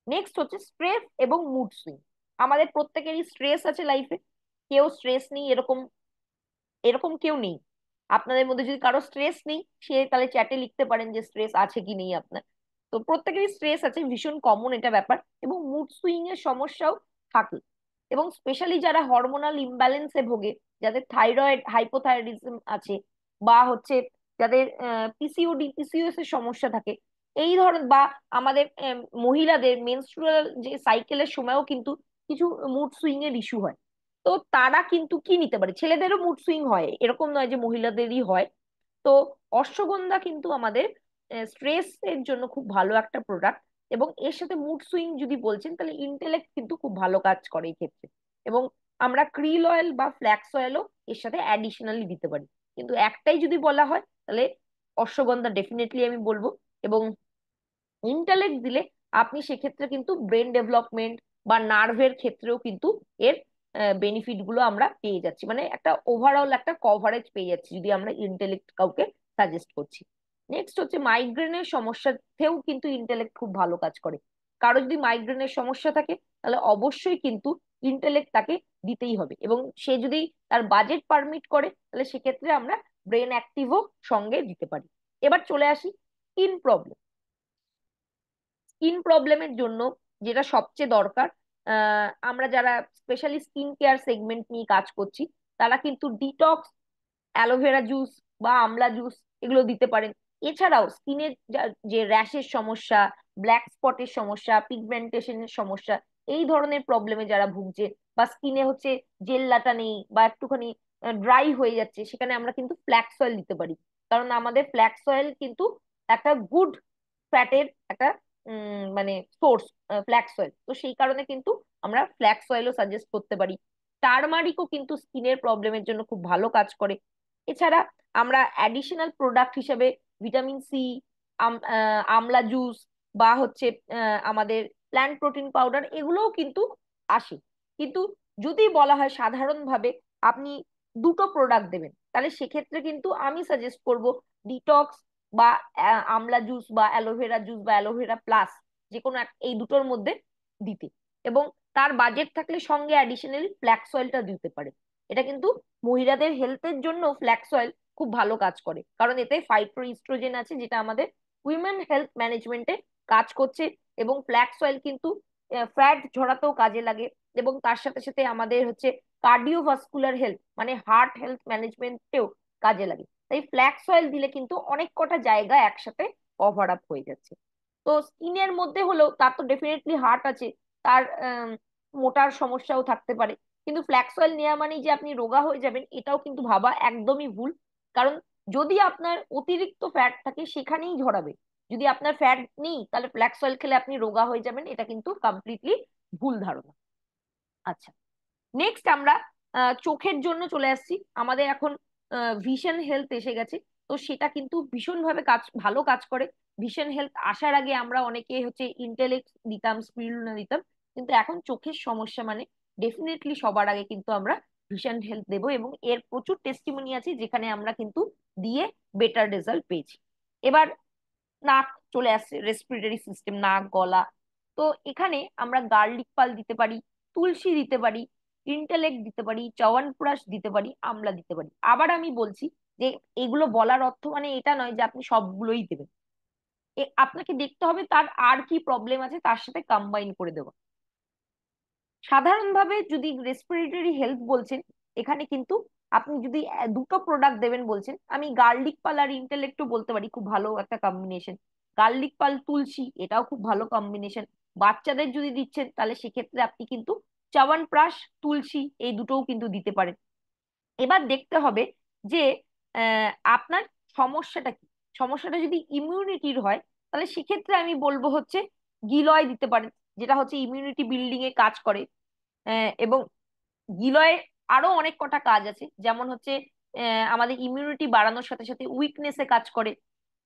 নেক্সট হচ্ছে স্ট্রেস এবং মুড সুইং। আমাদের প্রত্যেকেরই স্ট্রেস আছে লাইফে, কেউ স্ট্রেস নেই এরকম এরকম কেউ নেই। আপনাদের মধ্যে যদি কারো স্ট্রেস নেই, সে তাহলে চ্যাটে লিখতে পারেন যে স্ট্রেস আছে কি নেই আপনার। তো প্রত্যেকেরই স্ট্রেস আছে, ভীষণ কমন এটা ব্যাপার, এবং মুড সুইং এর সমস্যাও থাকে। এবং স্পেশালি যারা হরমোনাল ইমব্যালেন্সে ভোগে, যাদের থাইরয়েড হাইপোথাইরয়েডিজম আছে, বা হচ্ছে যাদের পিসিওডি পিসিওএস এর সমস্যা থাকে, এই ধরনের, বা আমাদের মহিলাদের মেনস্ট্রুয়াল যে সাইকেলের সময়ও কিন্তু কিছু মুড সুইং এর ইস্যু হয়, তো তারা কিন্তু কি নিতে পারে, ছেলেদেরও মুড সুইং হয়, এরকম নয় যে মহিলাদেরই হয়। তো অশ্বগন্ধা কিন্তু আমাদের স্ট্রেস এর জন্য খুব ভালো একটা প্রোডাক্ট, এবং এর সাথে মুড সুইং যদি বলছেন তাহলে ইন্টেলেক্ট কিন্তু খুব ভালো কাজ করে এই ক্ষেত্রে। এবং আমরা ক্রিল অয়েল বা ফ্ল্যাক্স অয়েলও এর সাথে অ্যাডিশনালি দিতে পারি, কিন্তু একটাই যদি বলা হয় তাহলে অশ্বগন্ধা ডেফিনেটলি আমি বলবো। এবং ইন্টেলেক্ট দিলে আপনি সেক্ষেত্রে কিন্তু ব্রেন ডেভেলপমেন্ট বা নার্ভের ক্ষেত্রেও কিন্তু এর বেনিফিট গুলো আমরা পেয়ে যাচ্ছি, মানে একটা ওভারঅল একটা কভারেজ পেয়ে যাচ্ছি যদি আমরা ইন্টেলেক্ট কাউকে সাজেস্ট করছি। নেক্সট হচ্ছে মাইগ্রেনের সমস্যাতেও কিন্তু ইন্টেলেক্ট খুব ভালো কাজ করে। কারো যদি মাইগ্রেনের সমস্যা থাকে তাহলে অবশ্যই কিন্তু ইন্টেলেক্ট তাকে দিতেই হবে, এবং সে যদি তার বাজেট পারমিট করে তাহলে সেক্ষেত্রে আমরা ব্রেন অ্যাক্টিভও সঙ্গে দিতে পারি। এবার চলে আসি স্কিন প্রবলেম। স্কিন প্রবলেমের জন্য যেটা সবচেয়ে দরকার, আমরা যারা স্পেশালি স্কিন কেয়ার সেগমেন্ট নিয়ে কাজ করছি তারা কিন্তু ডিটক্স, অ্যালোভেরা জুস বা আমলা জুস এগুলো দিতে পারেন। এছাড়াও স্কিনের যে র্যাশের সমস্যা, ব্ল্যাক স্পটের সমস্যা, পিগমেন্টেশনের সমস্যা, এই ধরনের প্রবলেমে যারা ভুগছে, বা স্কিনে হচ্ছে জেল্লাটা নেই বা একটুখানি ড্রাই হয়ে যাচ্ছে, সেখানে আমরা কিন্তু ফ্ল্যাক্স অয়েল দিতে পারি। কারণ আমাদের ফ্ল্যাক্স অয়েল কিন্তু একটা গুড ফ্যাটের একটা মানে সোর্স, ফ্ল্যাক্স অয়েল, তো সেই কারণে কিন্তু আমরা ফ্ল্যাক্স অয়েলও সাজেস্ট করতে পারি। টারমারিকও কিন্তু স্কিনের প্রবলেমের জন্য খুব ভালো কাজ করে। এছাড়া আমরা অ্যাডিশনাল প্রোডাক্ট হিসেবে ভিটামিন সি, আমলা জুস বা হচ্ছে আমাদের প্ল্যান্ট প্রোটিন পাউডার এগুলোও কিন্তু আসে। কিন্তু যদি বলা হয় সাধারণভাবে আপনি দুটো প্রোডাক্ট দেবেন, তাহলে সেক্ষেত্রে কিন্তু আমি সাজেস্ট করব ডিটক্স বা আমলা জুস বা অ্যালোভেরা জুস বা অ্যালোভেরা প্লাস, যে কোনো এই দুটোর মধ্যে দিতে। এবং তার বাজেট থাকলে সঙ্গে অ্যাডিশনালি ফ্ল্যাক্স অয়েলটা দিতে পারে। এটা কিন্তু মহিলাদের হেলথের জন্য ফ্ল্যাক্স অয়েল খুব ভালো কাজ করে, কারণ এতে ফাইটো ইস্ট্রোজেন আছে যেটা আমাদের উইমেন হেলথ ম্যানেজমেন্টে কাজ করছে। এবং ফ্ল্যাক্স অয়েল কিন্তু ফ্যাট ঝরাতেও কাজে লাগে, এবং তার সাথে সাথে আমাদের হচ্ছে কার্ডিওভাস্কুলার হেলথ মানে হার্ট হেলথ ম্যানেজমেন্টেও কাজে লাগে। তাই ফ্ল্যাক্স অয়েল দিলে কিন্তু অনেক কটা জায়গা একসাথে কভার আপ হয়ে যাচ্ছে। তো স্কিনের মধ্যে হলেও তার তো ডেফিনেটলি হার্ট আছে, তার মোটার সমস্যাও থাকতে পারে। কিন্তু ফ্ল্যাক্স অয়েল নেওয়া মানেই যে আপনি রোগা হয়ে যাবেন এটাও কিন্তু ভাবা একদমই ভুল। কারণ যদি আপনার অতিরিক্ত ফ্যাট থাকে সেখানেই ঝরাবে, যদি আপনার ফ্যাট নেই তাহলে ফ্ল্যাক্স অয়েল খেলে আপনি রোগা হয়ে যাবেন, এটা কিন্তু কমপ্লিটলি ভুল ধারণা। আচ্ছা, নেক্সট আমরা চোখের জন্য চলে আসছি। আমাদের এখন ভিশন হেলথ এসে গেছে, তো সেটা কিন্তু ভীষণভাবে ভালো কাজ করে। ভিশন হেলথ আসার আগে আমরা অনেকে হচ্ছে ইন্টেলেক্ট দিতাম, স্পিরুলিনা দিতাম, কিন্তু এখন চোখের সমস্যা মানে ডেফিনেটলি সবার আগে কিন্তু আমরা ভিশন হেলথ দেবো, এবং এর প্রচুর টেস্টিমনি আছে যেখানে আমরা কিন্তু দিয়ে বেটার রেজাল্ট পেয়েছি। এবার নাক চলে আসছে, রেসপিরেটরি সিস্টেম, নাক গলা। তো এখানে আমরা গার্লিক পাল দিতে পারি, তুলসী দিতে পারি, ইন্টেলেক্ট দিতে পারি, চ্যবনপ্রাশ দিতে পারি, আমলা দিতে পারি। আবার আমি বলছি যে এগুলো বলার অর্থ মানে এটা নয় যে আপনি সবগুলোই দেবেন, আপনাকে দেখতে হবে তার আর কি প্রবলেম আছে তার সাথে কম্বাইন করে দেওয়া। সাধারণভাবে যদি রেসপিরেটরি হেলথ বলছেন, এখানে কিন্তু আপনি যদি দুটো প্রোডাক্ট দেবেন বলছেন, আমি গার্লিক পাল আর ইন্টেলেক্টও বলতে পারি, খুব ভালো একটা কম্বিনেশন। গার্লিক পাল তুলসী এটাও খুব ভালো কম্বিনেশন। বাচ্চাদের যদি দিচ্ছেন তাহলে সেক্ষেত্রে আপনি কিন্তু চ্যবনপ্রাশ, তুলসী এই দুটোও কিন্তু দিতে পারেন। এবার দেখতে হবে যে আপনার সমস্যাটা কি। সমস্যাটা যদি ইমিউনিটির হয় তাহলে সেক্ষেত্রে আমি বলবো হচ্ছে গিলয় দিতে পারেন, যেটা হচ্ছে ইমিউনিটি বিল্ডিং এ কাজ করে। এবং গিলয়ে আরো অনেক কটা কাজ আছে, যেমন হচ্ছে আমাদের ইমিউনিটি বাড়ানোর সাথে সাথে উইকনেসে কাজ করে,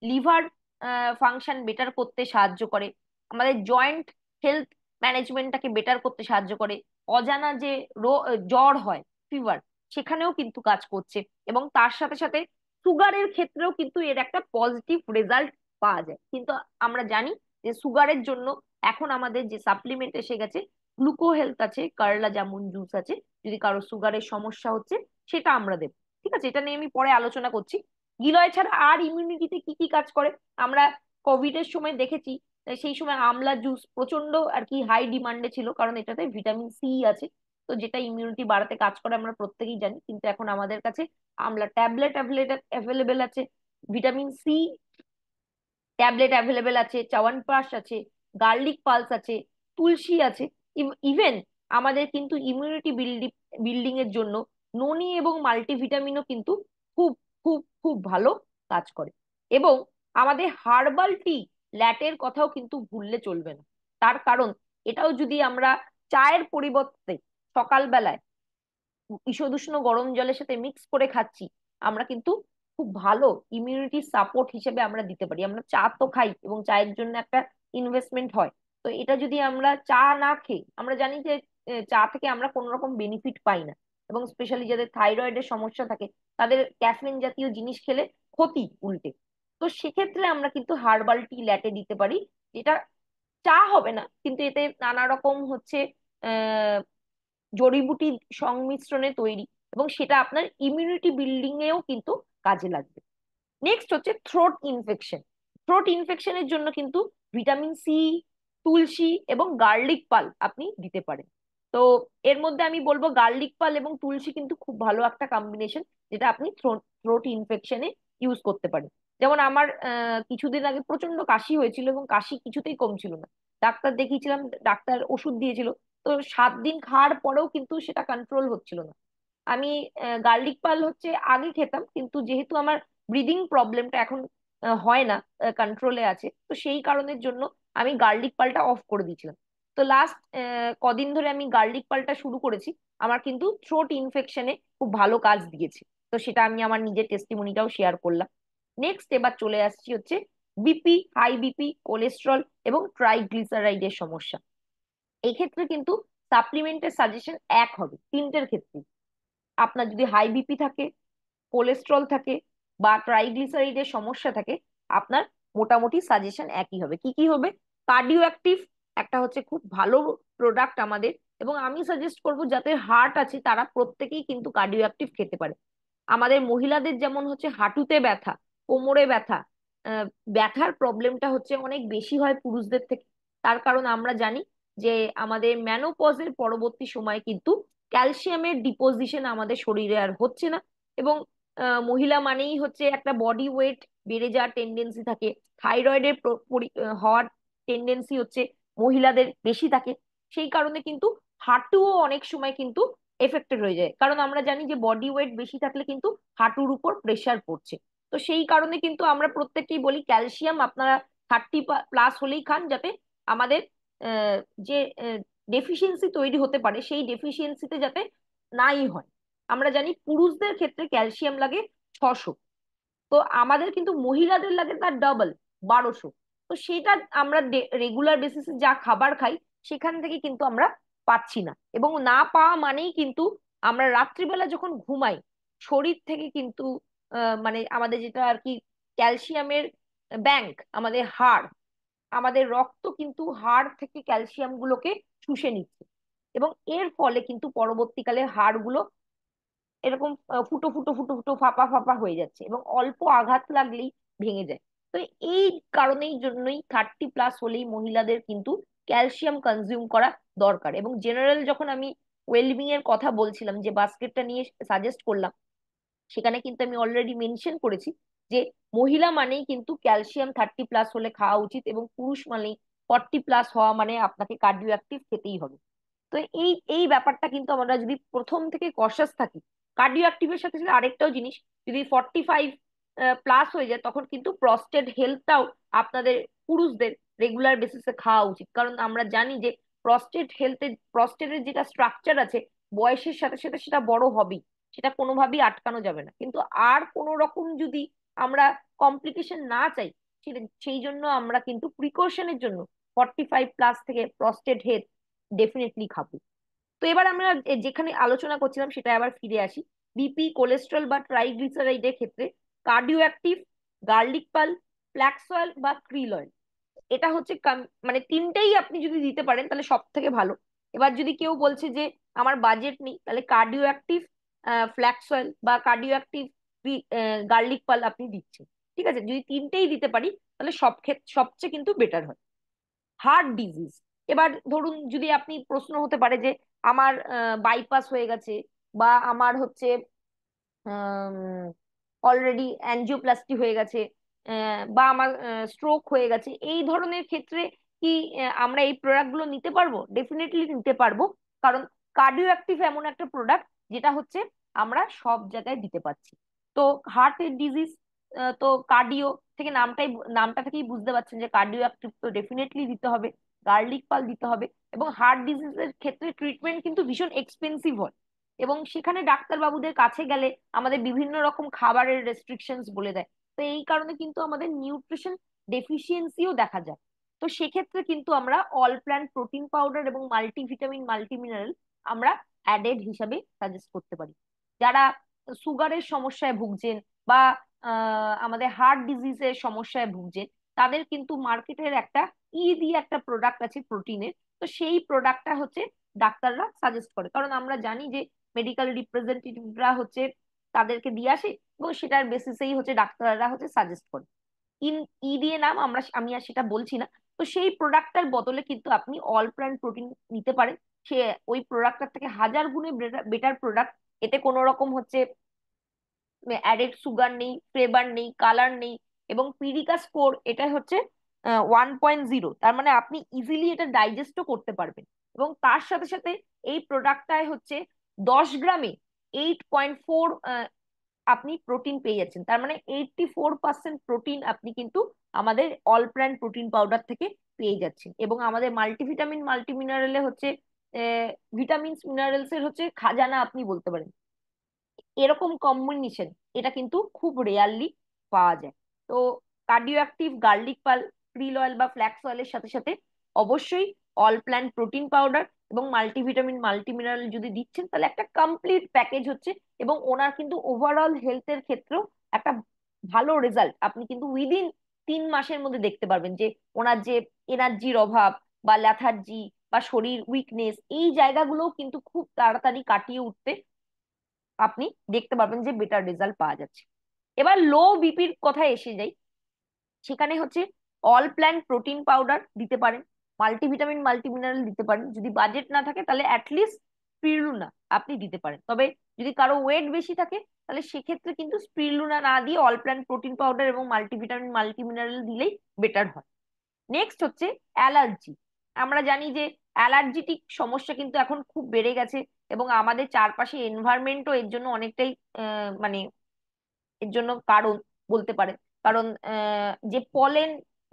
লিভার ফাংশন বেটার করতে সাহায্য করে, আমাদের জয়েন্ট হেলথ ম্যানেজমেন্টটাকে বেটার করতে সাহায্য করে, অজানা যে জ্বর হয়, ফিভার, সেখানেও কিন্তু কাজ করছে। এবং তার সাথে সাথে সুগারের ক্ষেত্রেও কিন্তু এর একটা পজিটিভ রেজাল্ট পাওয়া যায়। কিন্তু আমরা জানি যে সুগারের জন্য এখন আমাদের যে সাপ্লিমেন্ট এসে গেছে, গ্লুকো হেলথ আছে, কারলা জামুন জুস আছে, যদি কারো সুগারের সমস্যা হচ্ছে সেটা আমরা দেবো। ঠিক আছে, এটা নিয়ে আমি পরে আলোচনা করছি। গিলয় ছাড়া আর ইমিউনিটিতে কি কি কাজ করে আমরা কোভিড এর সময় দেখেছি। সেই সময় আমলা জুস প্রচন্ড আর কি হাই ডিমান্ডে ছিল, কারণ এটাতে ভিটামিন সি আছে, তো যেটা ইমিউনিটি বাড়াতে কাজ করে আমরা প্রত্যেকেই জানি। কিন্তু এখন আমাদের কাছে আমলা ট্যাবলেট অ্যাভেলেবেল আছে, ভিটামিন সি ট্যাবলেট অ্যাভেলেবেল আছে, চ্যবনপ্রাশ আছে, গার্লিক পালস আছে, তুলসী আছে, ইভেন আমাদের কিন্তু ইমিউনিটি বিল্ডিং এর জন্য ননি এবং মাল্টিভিটামিনও কিন্তু খুব খুব খুব ভালো কাজ করে। এবং আমাদের হার্বাল টি ল্যাটের কথাও কিন্তু ভুললে চলবে না। তার কারণ এটাও যদি আমরা চায়ের পরিবর্তে সকালবেলায় ঈষদুষ্ণ গরম জলের সাথে মিক্স করে খাচ্ছি, আমরা কিন্তু খুব ভালো ইমিউনিটি সাপোর্ট হিসেবে আমরা দিতে পারি। আমরা চা তো খাই এবং চায়ের জন্য একটা ইনভেস্টমেন্ট হয়। তো এটা যদি আমরা চা না খেয়ে, আমরা জানি যে চা থেকে আমরা কোনো রকম বেনিফিট পাই না, এবং স্পেশালি যাদের থাইরয়েডের সমস্যা থাকে তাদের ক্যাফিন জাতীয় জিনিস খেলে ক্ষতি উল্টে। তো সেক্ষেত্রে আমরা কিন্তু হার্বাল টি ল্যাটে দিতে পারি, যেটা চা হবে না কিন্তু এতে নানা রকম হচ্ছে জড়িবুটি সংমিশ্রণে তৈরি, এবং সেটা আপনার ইমিউনিটি বিল্ডিং এও কিন্তু কাজে লাগবে। নেক্সট হচ্ছে থ্রোট ইনফেকশন। থ্রোট ইনফেকশনের জন্য কিন্তু ভিটামিন সি, তুলসী এবং গার্লিক পাল আপনি দিতে পারেন। তো এর মধ্যে আমি বলবো গার্লিক পাল এবং তুলসী কিন্তু খুব ভালো একটা কম্বিনেশন, যেটা আপনি থ্রোট ইনফেকশনে ইউজ করতে পারেন। যেমন আমার কিছুদিন আগে প্রচন্ড কাশি হয়েছিল এবং কাশি কিছুতেই কমছিল না। ডাক্তার দেখিয়েছিলাম, ডাক্তার ওষুধ দিয়েছিল, তো 7 দিন খাওয়ার পরেও কিন্তু সেটা কন্ট্রোল হচ্ছিল না। আমি গার্লিক পাল হচ্ছে আগে খেতাম, কিন্তু যেহেতু আমার ব্রিদিং প্রবলেমটা এখন হয় না, কন্ট্রোলে আছে, তো সেই কারণের জন্য আমি গার্লিক পালটা অফ করে দিয়েছিলাম। তো লাস্ট কদিন ধরে আমি গার্লিক পালটা শুরু করেছি, আমার কিন্তু থ্রোট ইনফেকশনে খুব ভালো কাজ দিয়েছে। তো সেটা আমি আমার নিজের টেস্টিমনিটাও শেয়ার করলাম। নেক্সট এবার চলে আসছি হচ্ছে বিপি, হাই বিপি, কোলেস্ট্রল এবং ট্রাইগ্লিসারাইডের সমস্যা। এই ক্ষেত্রে কিন্তু সাপ্লিমেন্টের সাজেশন এক হবে তিনটের ক্ষেত্রে। আপনার যদি হাই বিপি থাকে, কোলেস্ট্রল থাকে বা ট্রাইগ্লিসারাইডের সমস্যা থাকে, আপনার মোটামুটি সাজেশন একই হবে। কি কি হবে? কার্ডিও অ্যাক্টিভ একটা হচ্ছে খুব ভালো প্রোডাক্ট আমাদের, এবং আমি সাজেস্ট করব যাদের হার্ট আছে তারা প্রত্যেকেই কিন্তু কার্ডিও অ্যাক্টিভ খেতে পারে। আমাদের মহিলাদের যেমন হচ্ছে হাঁটুতে ব্যথা, কোমরে ব্যথা, ব্যথার প্রবলেমটা হচ্ছে অনেক বেশি হয় পুরুষদের থেকে। তার কারণ আমরা জানি যে আমাদের ম্যানোপজের পরবর্তী সময় কিন্তু ক্যালসিয়ামের ডিপোজিশন আমাদের শরীরে আর হচ্ছে না, এবং মহিলা মানেই হচ্ছে একটা বডি ওয়েট বেড়ে যাওয়ার টেন্ডেন্সি থাকে। থাইরয়েডের হওয়ার টেন্ডেন্সি হচ্ছে মহিলাদের বেশি থাকে। সেই কারণে কিন্তু হাঁটুও অনেক সময় কিন্তু এফেক্টেড হয়ে যায়, কারণ আমরা জানি যে বডি ওয়েট বেশি থাকলে কিন্তু হাঁটুর উপর প্রেসার পড়ছে। তো সেই কারণে কিন্তু আমরা প্রত্যেককেই বলি ক্যালসিয়াম আপনারা 30+ হলেই খান, যাতে আমাদের আহ, যে ডেফিসিয়েন্সি তৈরি হতে পারে সেই ডেফিসিয়েন্সিতে যাতে নাই হয়। আমরা জানি পুরুষদের ক্ষেত্রে ক্যালসিয়াম লাগে 600, তো আমাদের কিন্তু মহিলাদের লাগে তার ডাবল, 1200। তো সেটা আমরা রেগুলার বেসিসে যা খাবার খাই সেখান থেকে কিন্তু আমরা পাচ্ছি না, এবং না পাওয়া মানেই কিন্তু আমরা রাত্রিবেলা যখন ঘুমাই শরীর থেকে কিন্তু মানে আমাদের যেটা আর কি ক্যালসিয়ামের ব্যাংক, আমাদের হাড়, আমাদের রক্ত কিন্তু হাড় থেকে ক্যালসিয়াম গুলোকে শুষে নিচ্ছে, এবং এর ফলে কিন্তু পরবর্তীকালে হাড়গুলো এরকম ফুটো ফুটো ফুটো ফুটো ফাঁপা ফাঁপা হয়ে যাচ্ছে, এবং অল্প আঘাত লাগলেই ভেঙে যায়। তো এই কারণেই জন্যই 30+ হলেই মহিলাদের কিন্তু ক্যালসিয়াম কনজিউম করা দরকার। এবং জেনারেল যখন আমি ওয়েলবিং এর কথা বলছিলাম, যে বাস্কেটটা নিয়ে সাজেস্ট করলাম, সেখানে কিন্তু আমি অলরেডি মেনশন করেছি যে মহিলা মানেই কিন্তু ক্যালসিয়াম 30+ হলে খাওয়া উচিত, এবং পুরুষ মানেই 40+ হওয়া মানে আপনাকে কার্ডিও অ্যাক্টিভ খেতেই হবে। তো এই এই ব্যাপারটা কিন্তু আমরা যদি প্রথম থেকে কশাস থাকি, কার্ডিও অ্যাক্টিভের সাথে সাথে আরেকটাও জিনিস, যদি 45+ হয়ে যায় তখন কিন্তু প্রস্টেট হেলথটাও আপনাদের পুরুষদের রেগুলার বেসিসে খাওয়া উচিত, কারণ আমরা জানি যে প্রস্টেটের যেটা স্ট্রাকচার আছে বয়সের সাথে সাথে সেটা বড় হবেই, সেটা কোনোভাবেই আটকানো যাবে না। কিন্তু আর কোনো রকম যদি আমরা কমপ্লিকেশন না চাই, সেই জন্য আমরা কিন্তু প্রিকশনের জন্য 45+ থেকে প্রস্টেট হেলথ ডেফিনেটলি খাবো। তো এবার আমরা যেখানে আলোচনা করছিলাম সেটা আবার ফিরে আসি। বিপি, কোলেস্ট্রল বা ট্রাইগ্লিসারাইডের ক্ষেত্রে কার্ডিও অ্যাক্টিভ, গার্লিক পাল, ফ্ল্যাক্স অয়েল বা krill অয়েল, এটা হচ্ছে মানে তিনটেই আপনি যদি দিতে পারেন তাহলে সব থেকে ভালো। এবার যদি কেউ বলছে যে আমার বাজেট নেই, তাহলে কার্ডিও অ্যাক্টিভ ফ্ল্যাক্স অয়েল বা কার্ডিও অ্যাক্টিভ গার্লিক পাল আপনি দিচ্ছেন। ঠিক আছে, যদি তিনটেই দিতে পারি তাহলে সব ক্ষেত্রে সবচেয়ে কিন্তু বেটার হয়। হার্ট ডিজিজ, এবার ধরুন যদি আপনি প্রশ্ন হতে পারে যে আমার বাইপাস হয়ে গেছে, বা আমার হচ্ছে অলরেডি অ্যানজিওপ্লাস্টি হয়ে গেছে, বা আমার স্ট্রোক হয়ে গেছে, এই ধরনের ক্ষেত্রে কি আমরা এই প্রোডাক্ট গুলো নিতে পারবো? ডেফিনেটলি নিতে পারবো, কারণ কার্ডিও অ্যাক্টিভ এমন একটা প্রোডাক্ট যেটা হচ্ছে আমরা সব জায়গায় দিতে পারছি। তো হার্টের ডিজিজ, তো কার্ডিও থেকে নামটা থেকেই বুঝতে পারছেন যে কার্ডিও অ্যাক্টিভ তো ডেফিনেটলি দিতে হবে, গার্লিক পাল দিতে হবে। এবং হার্ট ডিজিজের ক্ষেত্রে ট্রিটমেন্ট কিন্তু ভীষণ এক্সপেন্সিভ হয়, এবং সেখানে ডাক্তারবাবুদের কাছে গেলে আমাদের বিভিন্ন রকম খাবারের রেস্ট্রিকশনস বলে দেয়। তো এই কারণে কিন্তু আমাদের নিউট্রিশন ডেফিসিয়েন্সিও দেখা যায়। তো সেক্ষেত্রে কিন্তু আমরা অল প্ল্যান প্রোটিন পাউডার এবং মাল্টিভিটামিন মাল্টিমিনারেল আমরা অ্যাডেড হিসাবে সাজেস্ট করতে পারি। যারা সুগারের সমস্যায় ভুগছেন বা আমাদের হার্ট ডিজিজের সমস্যায় ভুগছেন, তাদের কিন্তু মার্কেটের একটা দিয়ে একটা প্রোডাক্ট আছে প্রোটিনের। তো সেই প্রোডাক্টটা হচ্ছে ডাক্তাররা সাজেস্ট করে, কারণ আমরা জানি যে মেডিকেল রিপ্রেজেন্টেটিভরা হচ্ছে তাদেরকে দিয়ে আসে, এবং সেটার বেসিসেই হচ্ছে ডাক্তাররা হচ্ছে সাজেস্ট করে। ইন দিয়ে নাম আমি আর সেটা বলছি না। তো সেই প্রোডাক্টটার বদলে কিন্তু আপনি অল প্ল্যান প্রোটিন নিতে পারেন। সে ওই প্রোডাক্টটার থেকে হাজার গুণে বেটার প্রোডাক্ট। এতে কোনো রকম হচ্ছে অ্যাডেড সুগার নেই, ফ্লেভার নেই, কালার নেই, এবং পিরিকা স্কোর এটা হচ্ছে 1.0। তার মানে আপনি ইজিলি এটা ডাইজেস্টও করতে পারবেন। এবং তার সাথে সাথে এই প্রোডাক্টটায় হচ্ছে 10 গ্রামে 8.4 আপনি প্রোটিন পেয়ে যাচ্ছেন। তার মানে 84% প্রোটিন আপনি কিন্তু আমাদের অল প্ল্যান প্রোটিন পাউডার থেকে পেয়ে যাচ্ছেন। এবং আমাদের মাল্টিভিটামিন মাল্টিমিনারেলে হচ্ছে ভিটামিনস মিনারেলস এর হচ্ছে খাজানা আপনি বলতে পারেন। এরকম কম্বিনেশন এটা কিন্তু খুব রেয়ারলি পাওয়া যায়। তো কার্ডিও অ্যাক্টিভ গার্লিক পাল, krill অয়েল বা ফ্ল্যাক্স অয়েলের সাথে সাথে অবশ্যই অল প্ল্যান প্রোটিন পাউডার এবং মাল্টিভিটামিন মাল্টিমিনারেল যদি দিচ্ছেন, তাহলে একটা কমপ্লিট প্যাকেজ হচ্ছে। এবং ওনার কিন্তু ওভারঅল হেলথের ক্ষেত্রেও একটা ভালো রেজাল্ট আপনি কিন্তু উইদিন 3 মাসের মধ্যে দেখতে পারবেন, যে ওনার যে এনার্জির অভাব বা ল্যাথার্জি বা শরীর উইকনেস, এই জায়গাগুলোও কিন্তু খুব তাড়াতাড়ি কাটিয়ে উঠতে আপনি দেখতে পারবেন যে বেটার রেজাল্ট পাওয়া যাচ্ছে। এবার লো বিপির কথায় এসে যাই। সেখানে হচ্ছে অল প্ল্যান প্রোটিন পাউডার দিতে পারেন, মাল্টিভিটামিন মাল্টিমিনারেল দিতে পারেন। যদি বাজেট না থাকে তাহলে অ্যাটলিস্ট স্পিরুলিনা আপনি দিতে পারেন। তবে যদি কারো ওয়েট বেশি থাকে, তাহলে সেক্ষেত্রে কিন্তু স্পিরুলিনা না দিয়ে অল প্ল্যান প্রোটিন পাউডার এবং মাল্টিভিটামিন মাল্টিমিনারেল দিলেই বেটার হয়। নেক্সট হচ্ছে অ্যালার্জি। আমরা জানি যে অ্যালার্জিটিক সমস্যা কিন্তু এখন খুব বেড়ে গেছে, এবং আমাদের চারপাশে এনভায়রনমেন্টও এর জন্য অনেকটাই মানে এর জন্য কারণ বলতে পারে। কারণ যে পলেন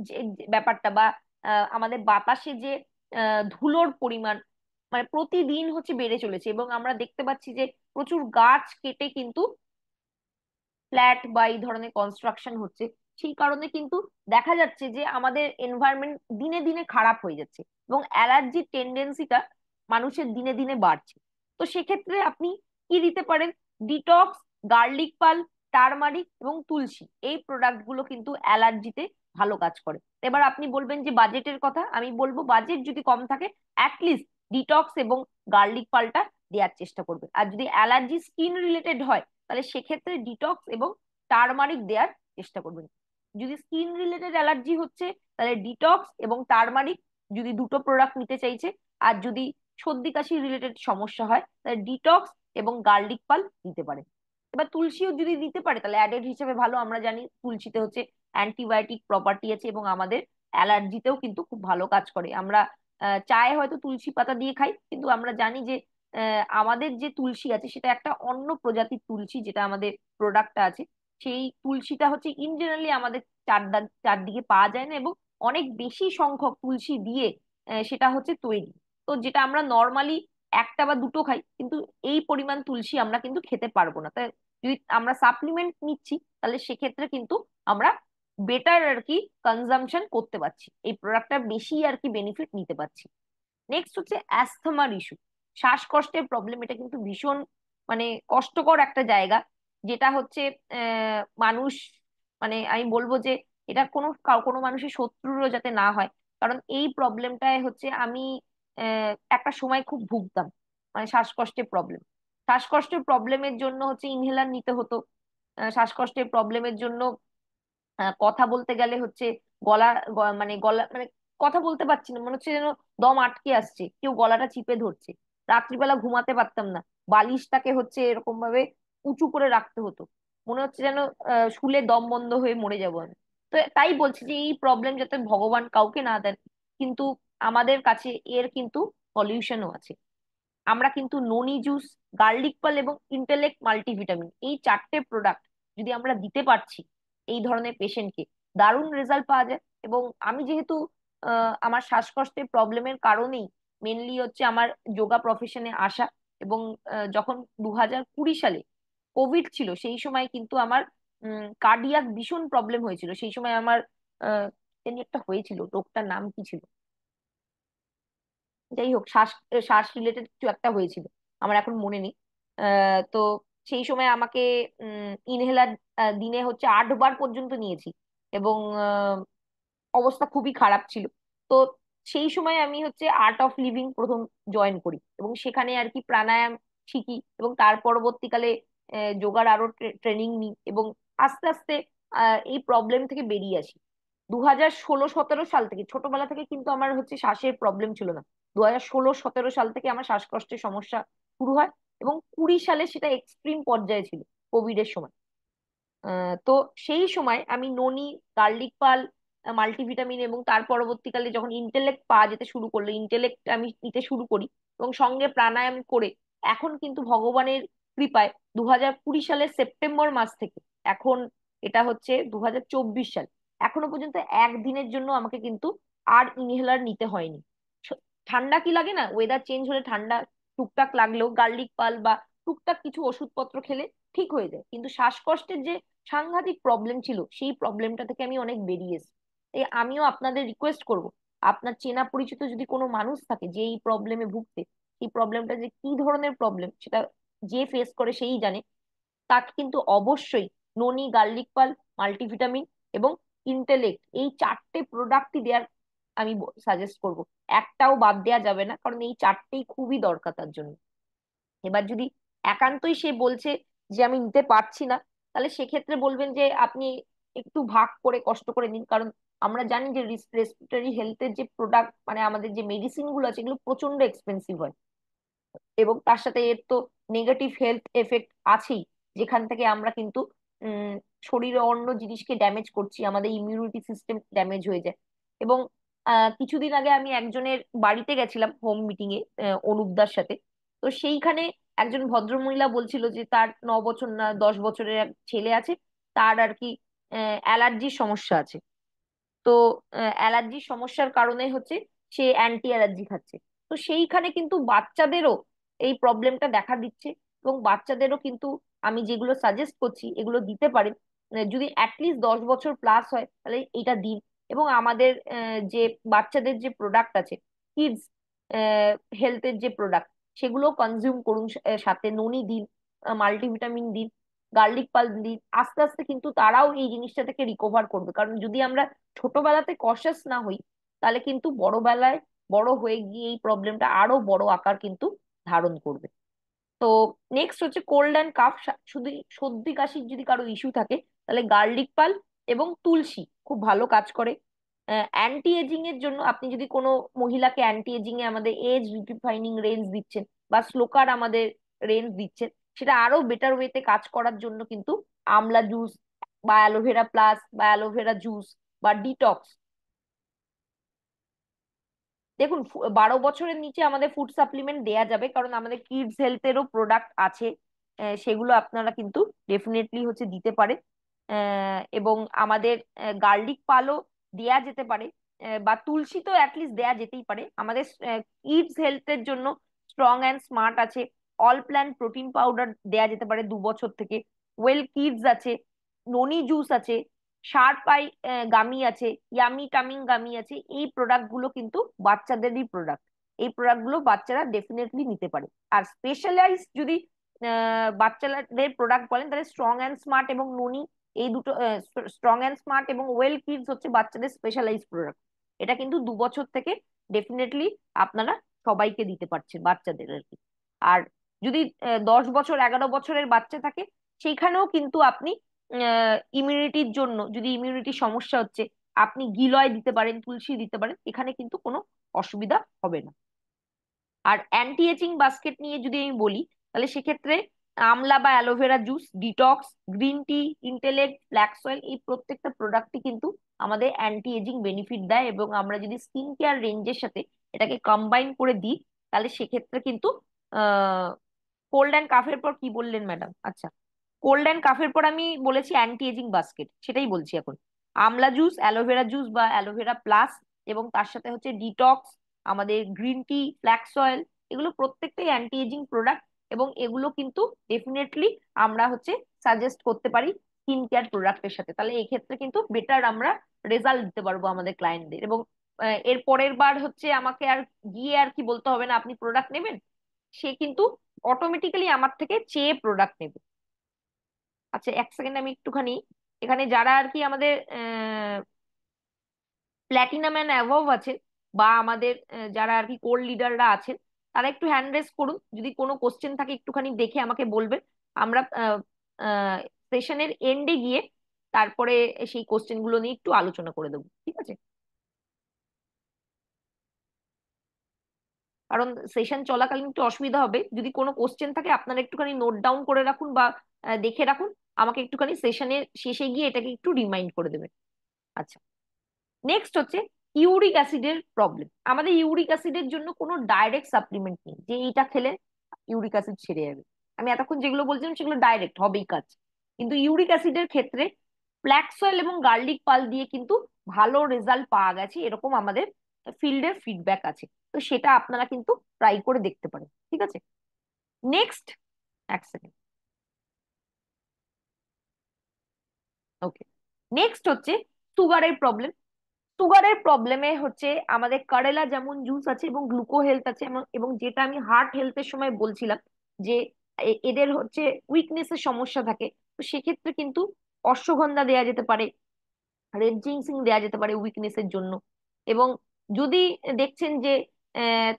যে যে ব্যাপারটা বা আমাদের বাতাসে যে ধুলোর পরিমাণ মানে প্রতিদিন হচ্ছে বেড়ে চলেছে, এবং আমরা দেখতে পাচ্ছি যে প্রচুর গাছ কেটে কিন্তু ফ্ল্যাট বা এই ধরনের কনস্ট্রাকশন হচ্ছে। সেই কারণে কিন্তু দেখা যাচ্ছে যে আমাদের এনভায়রনমেন্ট দিনে দিনে খারাপ হয়ে যাচ্ছে, এবং অ্যালার্জির টেন্ডেন্সিটা মানুষের দিনে দিনে বাড়ছে। তো সেক্ষেত্রে আপনি কি দিতে পারেন? ডিটক্স, গার্লিক পাল, টারমারিক এবং তুলসী, এই প্রোডাক্ট গুলো কিন্তু অ্যালার্জিতে ভালো কাজ করে। এবার আপনি বলবেন যে বাজেটের কথা, আমি বলবো বাজেট যদি কম থাকে অ্যাটলিস্ট ডিটক্স এবং গার্লিক পালটা দেওয়ার চেষ্টা করবে। আর যদি অ্যালার্জি স্কিন রিলেটেড হয়, তাহলে সেক্ষেত্রে ডিটক্স এবং টারমারিক দেওয়ার চেষ্টা করবেন। যদি স্কিন রিলেটেড অ্যালার্জি হচ্ছে, তাহলে ডিটক্স এবং টারমারিক যদি দুটো প্রোডাক্ট নিতে চাইছে। আর যদি সর্দি কাশি রিলেটেড সমস্যা হয়, তাহলে ডিটক্স এবং গার্লিক পাল দিতে পারে। এবার তুলসীও যদি দিতে পারে তাহলে অ্যাডেড হিসেবে ভালো। আমরা জানি তুলসীতে হচ্ছে অ্যান্টিবায়োটিক প্রপার্টি আছে, এবং আমাদের অ্যালার্জিতেও কিন্তু খুব ভালো কাজ করে। আমরা চায়ে হয়তো তুলসী পাতা দিয়ে খাই, কিন্তু আমরা জানি যে আমাদের যে তুলসী আছে সেটা একটা অন্য প্রজাতির তুলসী, যেটা আমাদের প্রোডাক্টটা আছে সেই তুলসীটা হচ্ছে ইন জেনারেলি আমাদের চারদিকে পাওয়া যায় না, এবং অনেক বেশি সংখ্যক তুলসী দিয়ে সেটা হচ্ছে তৈরি। তো যেটা আমরা নর্মালি একটা বা দুটো খাই, কিন্তু এই পরিমাণ তুলসী আমরা কিন্তু খেতে পারবো না। তাই যদি আমরা সাপ্লিমেন্ট নিচ্ছি, তাহলে সেক্ষেত্রে কিন্তু আমরা বেটার আর কি কনজাম্পশন করতে পারছি, এই প্রোডাক্টটা বেশি আর কি বেনিফিট নিতে পারছি। নেক্সট হচ্ছে অ্যাস্থমার ইস্যু, শ্বাসকষ্টের প্রবলেম। এটা কিন্তু ভীষণ মানে কষ্টকর একটা জায়গা, যেটা হচ্ছে মানুষ মানে আমি বলবো যে এটা কোনো মানুষের শত্রুরও যাতে না হয়। কারণ এই প্রবলেমটায় হচ্ছে আমি একটা সময় খুব ভুগতাম, মানে শ্বাসকষ্টের প্রবলেম। শ্বাসকষ্টের প্রবলেমের জন্য হচ্ছে ইনহেলার নিতে হতো। শ্বাসকষ্টের প্রবলেমের জন্য কথা বলতে গেলে হচ্ছে গলা মানে কথা বলতে পারছি না, মনে হচ্ছে যেন দম আটকে আসছে, কেউ গলাটা চিপে ধরছে। রাত্রিবেলা ঘুমাতে পারতাম না, বালিশটাকে হচ্ছে এরকম ভাবে উঁচু করে রাখতে হতো, মনে হচ্ছে যেন শুলে দম বন্ধ হয়ে মরে যাবো আমি। তো তাই বলছি যে এই প্রবলেম যাতে ভগবান কাউকে না দেন, কিন্তু আমাদের কাছে এর কিন্তু সলিউশনও আছে। আমরা কিন্তু ননি জুস, গার্লিক পাল এবং ইন্টেলেক্ট মাল্টিভিটামিন, এই চারটে প্রোডাক্ট যদি আমরা দিতে পারছি এই ধরনের পেশেন্টকে, দারুণ রেজাল্ট পাওয়া যায়। এবং আমি যেহেতু আমার শ্বাসকষ্টের প্রবলেমের কারণেই মেনলি হচ্ছে আমার যোগা প্রফেশনে আসা, এবং যখন 2020 সালে কোভিড ছিল সেই সময় কিন্তু আমার কার্ডিয়াক ভীষণ প্রবলেম হয়েছিল। সেই সময় আমার আহ এমনি একটা হয়েছিল, রোগটার নাম কি ছিল, যাই হোক, শ্বাস শ্বাস রিলেটেড কিছু একটা হয়েছিল, আমার এখন মনে নেই। তো সেই সময় আমাকে ইনহেলার দিনে হচ্ছে 8 বার পর্যন্ত নিয়েছি, এবং অবস্থা খুবই খারাপ ছিল। তো সেই সময় আমি হচ্ছে আর্ট অফ লিভিং প্রথম জয়েন করি, এবং সেখানে আর কি প্রাণায়াম শিখি, এবং তার পরবর্তীকালে যোগার আরো ট্রেনিং নিই, এবং আস্তে আস্তে এই প্রবলেম থেকে বেরিয়ে আসি। 2016-17 সাল থেকে, ছোটবেলা থেকে কিন্তু আমার হচ্ছে শ্বাসের প্রবলেম ছিল না, 2016-17 সাল থেকে আমার শ্বাসকষ্টের সমস্যা শুরু হয়, এবং 20 সালে সেটা এক্সট্রিম পর্যায়ে ছিল, কোভিড এর সময়। তো সেই সময় আমি ননি, গার্লিক পাল, মাল্টিভিটামিন, এবং তার পরবর্তীকালে যখন ইন্টেলেক্ট পাওয়া যেতে শুরু করলো, ইন্টেলেক্ট আমি নিতে শুরু করি, এবং সঙ্গে প্রাণায়াম করে এখন কিন্তু ভগবানের কৃপায় 2020 সালের সেপ্টেম্বর মাস থেকে এখন, এটা হচ্ছে 2024 সাল, এখনো পর্যন্ত একদিনের জন্য আমাকে কিন্তু আর ইনহেলার নিতে হয়নি। স- ঠান্ডা কি লাগে না, ওয়েদার চেঞ্জ হলে ঠান্ডা টুকটাক লাগলেও গার্লিক পাল বা টুকটাক কিছু ওষুধপত্র খেলে ঠিক হয়ে যায়, কিন্তু শ্বাসকষ্টের যে সাংঘাতিক প্রবলেম ছিল সেই প্রবলেমটা থেকে আমি অনেক বেরিয়ে এসেছি। তাই আমিও আপনাদের রিকোয়েস্ট করব, আপনার চেনা পরিচিত যদি কোনো মানুষ থাকে যে এই প্রবলেমে ভুগছে, এই প্রবলেমটা যে কি ধরনের প্রবলেম সেটা যে ফেস করে সেই জানে, তাকে কিন্তু অবশ্যই ননি, গার্লিক পাল, মাল্টিভিটামিন এবং ইন্টেলেক্ট, এই চারটে প্রোডাক্টই দেওয়ার আমি সাজেস্ট করব। একটাও বাদ দেওয়া যাবে না, কারণ এই চারটেই খুবই দরকার তার জন্য। এবার যদি একান্তই সে বলছে যে আমি নিতে পারছি না, তাহলে সেক্ষেত্রে বলবেন যে আপনি একটু ভাগ করে কষ্ট করে নিন, কারণ আমরা জানি যে রেসপিরেটরি হেলথের যে প্রোডাক্ট, মানে আমাদের যে মেডিসিন গুলো আছে, এগুলো প্রচন্ড এক্সপেন্সিভ হয়, এবং তার সাথে এর তো নেগেটিভ হেলথ এফেক্ট আছেই, যেখান থেকে আমরা কিন্তু উম শরীরে অন্য জিনিসকে ড্যামেজ করছি, আমাদের ইমিউনিটি সিস্টেম ড্যামেজ হয়ে যায়। এবং কিছুদিন আগে আমি একজনের বাড়িতে গেছিলাম হোম মিটিং এ, অনুপদার সাথে। তো সেইখানে একজন ভদ্রমহিলা বলছিল যে তার 9 বছর না 10 বছরের এক ছেলে আছে, তার আর কি অ্যালার্জির সমস্যা আছে। তো অ্যালার্জির সমস্যার কারণে হচ্ছে সে অ্যান্টি অ্যালার্জি খাচ্ছে। তো সেইখানে কিন্তু বাচ্চাদেরও এই প্রবলেমটা দেখা দিচ্ছে, এবং বাচ্চাদেরও কিন্তু আমি যেগুলো সাজেস্ট করছি এগুলো দিতে পারেন। যদি অ্যাটলিস্ট 10 বছর প্লাস হয় তাহলে এটা দিন। এবং আমাদের যে বাচ্চাদের যে প্রোডাক্ট আছে, কিডস হেলথের যে প্রোডাক্ট, সেগুলো কনজিউম করুন, সাথে ননি দিন, মাল্টিভিটামিন দিন, গার্লিক পাল দিন। আস্তে আস্তে কিন্তু তারাও এই জিনিসটা থেকে রিকভার করবে, কারণ যদি আমরা ছোটবেলাতে কশাস না হই, তাহলে কিন্তু বড়বেলায় বড় হয়ে গিয়ে এই প্রবলেমটা আরো বড় আকার কিন্তু ধারণ করবে। তো নেক্সট হচ্ছে কোল্ড অ্যান্ড কাফ, শুধু সর্দি কাশির যদি কারো ইস্যু থাকে, তাহলে গার্লিক পাল এবং তুলসী খুব ভালো কাজ করে। অ্যান্টি এজিং এর জন্য আপনি যদি কোনো মহিলাকে অ্যান্টি এজিং এ আমাদের এজ রিডিফাইনিং রেঞ্জ দিচ্ছেন, বা স্লোকার আমাদের রেঞ্জ দিচ্ছেন, সেটা আরো বেটার ওয়েতে কাজ করার জন্য কিন্তু আমলা জুস বা অ্যালোভেরা প্লাস বা অ্যালোভেরা জুস বা ডিটক্স, দেখুন 12 বছরের নিচে আমাদের ফুড সাপ্লিমেন্ট দেয়া যাবে, কারণ আমাদের কিডস হেলথেরও প্রোডাক্ট আছে, সেগুলো আপনারা কিন্তু ডেফিনেটলি হচ্ছে দিতে পারে। এবং আমাদের গার্লিক পালও দেয়া যেতে পারে, বা তুলসী তো অ্যাটলিস্ট দেয়া যেতেই পারে। আমাদের কিডস হেলথের জন্য স্ট্রং অ্যান্ড স্মার্ট আছে, অল প্ল্যান প্রোটিন পাউডার দেয়া যেতে পারে 2 বছর থেকে, ওয়েল কিডস আছে, ননি জুস আছে, শার্প আই গামি আছে, ইয়ামি টামিং গামি আছে। এই প্রোডাক্ট গুলো কিন্তু বাচ্চাদেরই প্রোডাক্ট, এই প্রোডাক্ট গুলো বাচ্চারা ডেফিনেটলি নিতে পারে। আর স্পেশালাইজ যদি বাচ্চাদের প্রোডাক্ট বলেন, তাহলে স্ট্রং অ্যান্ড স্মার্ট এবং ননি, এই দুটো, স্ট্রং অ্যান্ড স্মার্ট এবং ওয়েল কিডস হচ্ছে বাচ্চাদের স্পেশালাইজ প্রোডাক্ট। এটা কিন্তু 2 বছর থেকে ডেফিনেটলি আপনারা সবাইকে দিতে পারছেন, বাচ্চাদের আর কি। আর যদি 10 বছর 11 বছরের বাচ্চা থাকে, সেইখানেও কিন্তু আপনি ইমিউনিটির জন্য, যদি ইমিউনিটির সমস্যা হচ্ছে, আপনি গিলয় দিতে পারেন, তুলসী দিতে পারেন, এখানে কিন্তু কোনো অসুবিধা হবে না। আর অ্যান্টি এজিং বাস্কেট নিয়ে যদি আমি বলি, তাহলে সেক্ষেত্রে আমলা বা aloe vera juice, detox, green tea, intellect, flax oil, এই প্রত্যেকটা প্রোডাক্টই কিন্তু আমাদের অ্যান্টি এজিং বেনিফিট দেয়, এবং আমরা যদি স্কিন কেয়ার রেঞ্জের সাথে এটাকে কম্বাইন করে দিই, তাহলে সেক্ষেত্রে কিন্তু কোল্ড অ্যান্ড কাফের পর কি বললেন ম্যাডাম? আচ্ছা, কোল্ড অ্যান্ড কাফের পর আমি বলেছি অ্যান্টি এজিং বাস্কেট, সেটাই বলছি এখন। আমলা জুস, অ্যালোভেরা জুস বা অ্যালোভেরা প্লাস, এবং তার সাথে হচ্ছে ডিটক্স, আমাদের গ্রিন টি, ফ্ল্যাক্স অয়েল, এগুলো প্রত্যেকটাই অ্যান্টি এজিং প্রোডাক্ট। এবং এগুলো কিন্তু ডেফিনেটলি আমরা হচ্ছে সাজেস্ট করতে পারি স্কিন কেয়ার প্রোডাক্টের সাথে। তাহলে এক্ষেত্রে কিন্তু বেটার আমরা রেজাল্ট দিতে পারবো আমাদের ক্লায়েন্টদের। এবং এর পরের বার হচ্ছে আমাকে আর গিয়ে আর কি বলতে হবে না আপনি প্রোডাক্ট নেবেন, সে কিন্তু অটোমেটিক্যালি আমার থেকে চেয়ে প্রোডাক্ট নেবে। আচ্ছা, এক সেকেন্ড, আমি একটুখানি এখানে যারা আর কি আমাদের প্ল্যাটিনাম অ্যান্ড অ্যাভভ আছে, বা আমাদের যারা আর কি কোর লিডাররা আছেন, তারা একটু হ্যান্ড রেজ করুন, যদি কোনো কোশ্চেন থাকে একটুখানি দেখে আমাকে বলবেন। আমরা সেশনের এন্ডে গিয়ে তারপরে সেই কোশ্চেন গুলো নিয়ে একটু আলোচনা করে দেবো, ঠিক আছে? কারণ সেশন চলাকালীন একটু অসুবিধা হবে, যদি কোনো কোশ্চেন থাকে আপনারা একটুখানি নোট ডাউন করে রাখুন বা দেখে রাখুন, আমাকে একটুখানি সেশনের শেষে গিয়ে এটাকে একটু রিমাইন্ড করে দেবেন। আচ্ছা, নেক্সট হচ্ছে ইউরিক অ্যাসিডের প্রবলেম। আমাদের ইউরিক অ্যাসিডের জন্য কোনো ডাইরেক্ট সাপ্লিমেন্ট নেই যে এইটা খেলে ইউরিক অ্যাসিড ছেড়ে যাবে। আমি এতক্ষণ যেগুলো বলছিলাম সেগুলো ডাইরেক্ট হবেই কাজ। কিন্তু ইউরিক অ্যাসিডের ক্ষেত্রে ফ্ল্যাক্স অয়েল এবং গার্লিক পাল দিয়ে কিন্তু ভালো রেজাল্ট পাওয়া গেছে, এরকম আমাদের ফিল্ডের ফিডব্যাক আছে। তো সেটা আপনারা কিন্তু ট্রাই করে দেখতে পারেন, ঠিক আছে? নেক্সট, এক সেকেন্ড, ওকে। নেক্সট হচ্ছে সুগারের প্রবলেম। সুগারের প্রবলেমে হচ্ছে আমাদের কারেলা যেমন জুস আছে এবং গ্লুকো হেলথ আছে, এবং যেটা আমি হার্ট হেলথের সময় বলছিলাম যে এদের হচ্ছে উইকনেসের সমস্যা থাকে, তো সেক্ষেত্রে কিন্তু অশ্বগন্ধা দেওয়া যেতে পারে, রেড জিনসিং দেওয়া যেতে পারে উইকনেসের জন্য। এবং যদি দেখছেন যে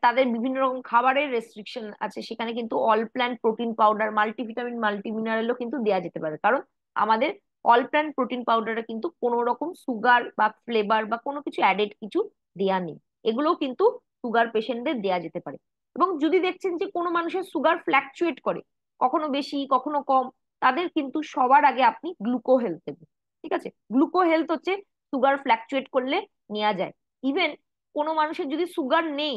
তাদের বিভিন্ন রকম খাবারের রেস্ট্রিকশন আছে, সেখানে কিন্তু all plant protein powder, multivitamin, মাল্টিমিনারেলও কিন্তু দেওয়া যেতে পারে। কারণ আমাদের অল প্ল্যান্ট প্রোটিন পাউডারে কিন্তু কোনো রকম সুগার বা ফ্লেভার বা কোনো কিছু অ্যাডেড কিছু দেয়া নেই। এগুলোও কিন্তু সুগার পেশেন্টদের দেয়া যেতে পারে। এবং যদি দেখছেন যে কোনো মানুষের সুগার ফ্ল্যাকচুয়েট করে, কখনো বেশি কখনো কম, তাদের কিন্তু সবার আগে আপনি গ্লুকো হেলথ দেবেন, ঠিক আছে? গ্লুকো হেলথ হচ্ছে সুগার ফ্ল্যাকচুয়েট করলে নেওয়া যায়। ইভেন কোনো মানুষের যদি সুগার নেই,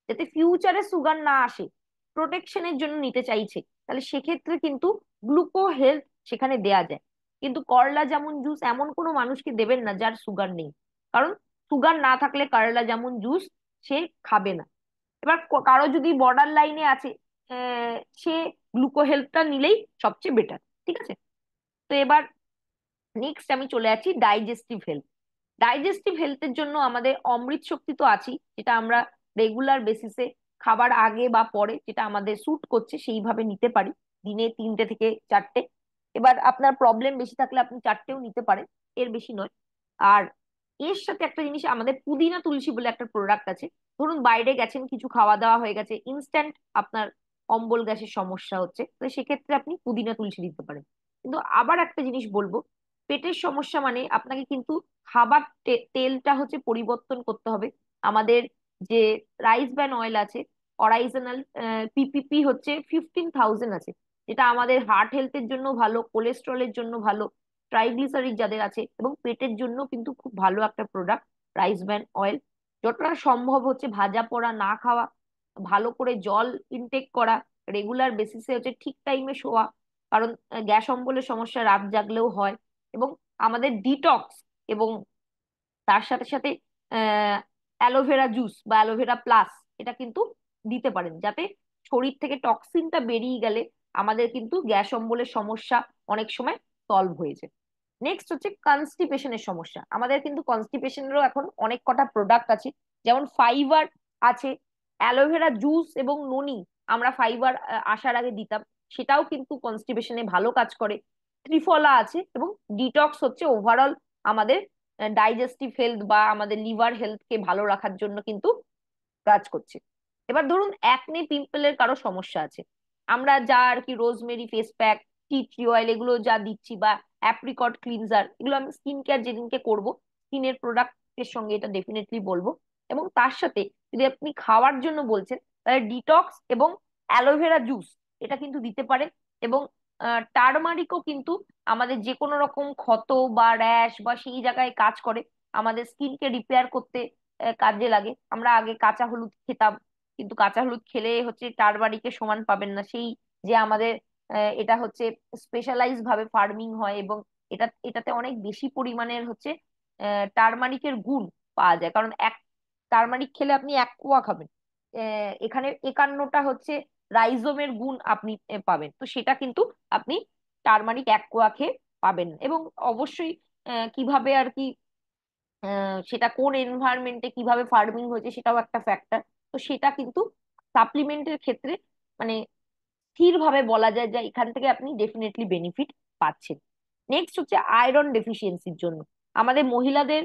যাতে ফিউচারে সুগার না আসে, প্রোটেকশনের জন্য নিতে চাইছে, তাহলে সেক্ষেত্রে কিন্তু গ্লুকো হেলথ সেখানে দেয়া যায়। কিন্তু করলা জামুন জুস এমন কোনো মানুষকে দেবেন না যার সুগার নেই, কারণ সুগার না থাকলে করলা জামুন জুস সে খাবে না। এবার কারো যদি বর্ডার লাইনে আছে, সে গ্লুকো হেলথটা নিলেই সবচেয়ে বেটার, ঠিক আছে? তো এবার নেক্সট আমি চলে যাচ্ছি ডাইজেস্টিভ হেলথ। ডাইজেস্টিভ হেলথের জন্য আমাদের অমৃত শক্তি তো আছেই, যেটা আমরা রেগুলার বেসিসে খাবার আগে বা পরে যেটা আমাদের স্যুট করছে সেইভাবে নিতে পারি, দিনে 3টে থেকে 4টে। এবার আপনার প্রবলেম বেশি থাকলে আপনি 4টেও নিতে পারেন, এর বেশি নয়। আর এর সাথে একটা জিনিস, আমাদের পুদিনা তুলসী বলে একটা প্রোডাক্ট আছে। ধরুন বাইরে গেছেন, কিছু খাওয়া দাওয়া হয়ে গেছে, ইনস্ট্যান্ট আপনার অম্বল গ্যাসের সমস্যা হচ্ছে, তো সেক্ষেত্রে আপনি পুদিনা তুলসী দিতে পারেন। কিন্তু আবার একটা জিনিস বলবো, পেটের সমস্যা মানে আপনাকে কিন্তু খাবার তেলটা হচ্ছে পরিবর্তন করতে হবে। আমাদের যে রাইস ব্র্যান অয়েল আছে, অরাইজনাল, পিপিপি হচ্ছে 15,000 আছে, যেটা আমাদের হার্ট হেলথের জন্য ভালো, কোলেস্ট্রলের জন্য ভালো, ট্রাইগ্লিসারিড যাদের আছে, এবং পেটের জন্য কিন্তু খুব ভালো একটা প্রোডাক্ট রাইস ব্র্যান অয়েল। যতটা সম্ভব হচ্ছে ভাজা পোড়া না খাওয়া, ভালো করে জল ইনটেক করা, রেগুলার বেসিসে হচ্ছে ঠিক টাইমে শোয়া, কারণ গ্যাস অম্বলের সমস্যা রাত জাগলেও হয়। এবং আমাদের ডিটক্স, এবং তার সাথে সাথে অ্যালোভেরা জুস বা অ্যালোভেরা প্লাস, এটা কিন্তু দিতে পারেন, যাতে শরীর থেকে টক্সিনটা বেরিয়ে গেলে আমাদের কিন্তু গ্যাস অম্বলের সমস্যা অনেক সময় সলভ হয়ে যায়। নেক্সট হচ্ছে কনস্টিপেশনের সমস্যা। আমাদের কিন্তু কনস্টিপেশনেরও এখন অনেক কটা প্রোডাক্ট আছে, যেমন ফাইবার আছে, অ্যালোভেরা জুস এবং ননি আমরা ফাইবার আসার আগে দিতাম, সেটাও কিন্তু কনস্টিপেশনে ভালো কাজ করে। ত্রিফলা আছে, এবং ডিটক্স হচ্ছে ওভারঅল আমাদের ডাইজেস্টিভ হেলথ বা আমাদের লিভার হেলথকে ভালো রাখার জন্য কিন্তু কাজ করছে। এবার ধরুন একনে পিম্পলের কারো সমস্যা আছে, আমরা যা আর কি rosemary face pack, tea tree oil, এগুলো যা দিচ্ছি, বা অ্যাপ্রিকট ক্লিনজার, এগুলো আমি স্কিন কেয়ার যেদিনকে করব স্কিনের প্রোডাক্টের সঙ্গে এটা ডেফিনেটলি বলবো। এবং তার সাথে যদি আপনি খাওয়ার জন্য বলছেন, তাহলে ডিটক্স এবং অ্যালোভেরা জুস এটা কিন্তু দিতে পারেন। এবং টারমারিকও কিন্তু আমাদের যে কোনো রকম ক্ষত বা র্যাশ বা সেই জায়গায় কাজ করে, আমাদের স্কিনকে রিপেয়ার করতে কাজে লাগে। আমরা আগে কাঁচা হলুদ খেতাম, কিন্তু কাঁচা হলুদ খেলে হচ্ছে টারমারিকের সমান পাবেন না। সেই যে আমাদের এটা হচ্ছে স্পেশালাইজ ভাবে ফার্মিং হয়, এবং এটাতে অনেক বেশি পরিমাণের হচ্ছে টারমারিকের গুণ পাওয়া যায়। কারণ এক টারমারিক খেলে আপনি এক কোয়া খাবেন, এখানে 51টা হচ্ছে রাইজোমের গুণ আপনি পাবেন। তো সেটা কিন্তু আপনি টারমারিক এক কোয়া খেয়ে পাবেন না। এবং অবশ্যই কিভাবে আর কি সেটা কোন এনভায়রনমেন্টে কিভাবে ফার্মিং হয়েছে সেটাও একটা ফ্যাক্টর। তো সেটা কিন্তু সাপ্লিমেন্টের ক্ষেত্রে মানে স্থিরভাবে বলা যায় যে এখান থেকে আপনি ডেফিনেটলি বেনিফিট পাচ্ছেন। নেক্সট হচ্ছে আয়রন ডেফিসিয়েন্সির জন্য আমাদের মহিলাদের,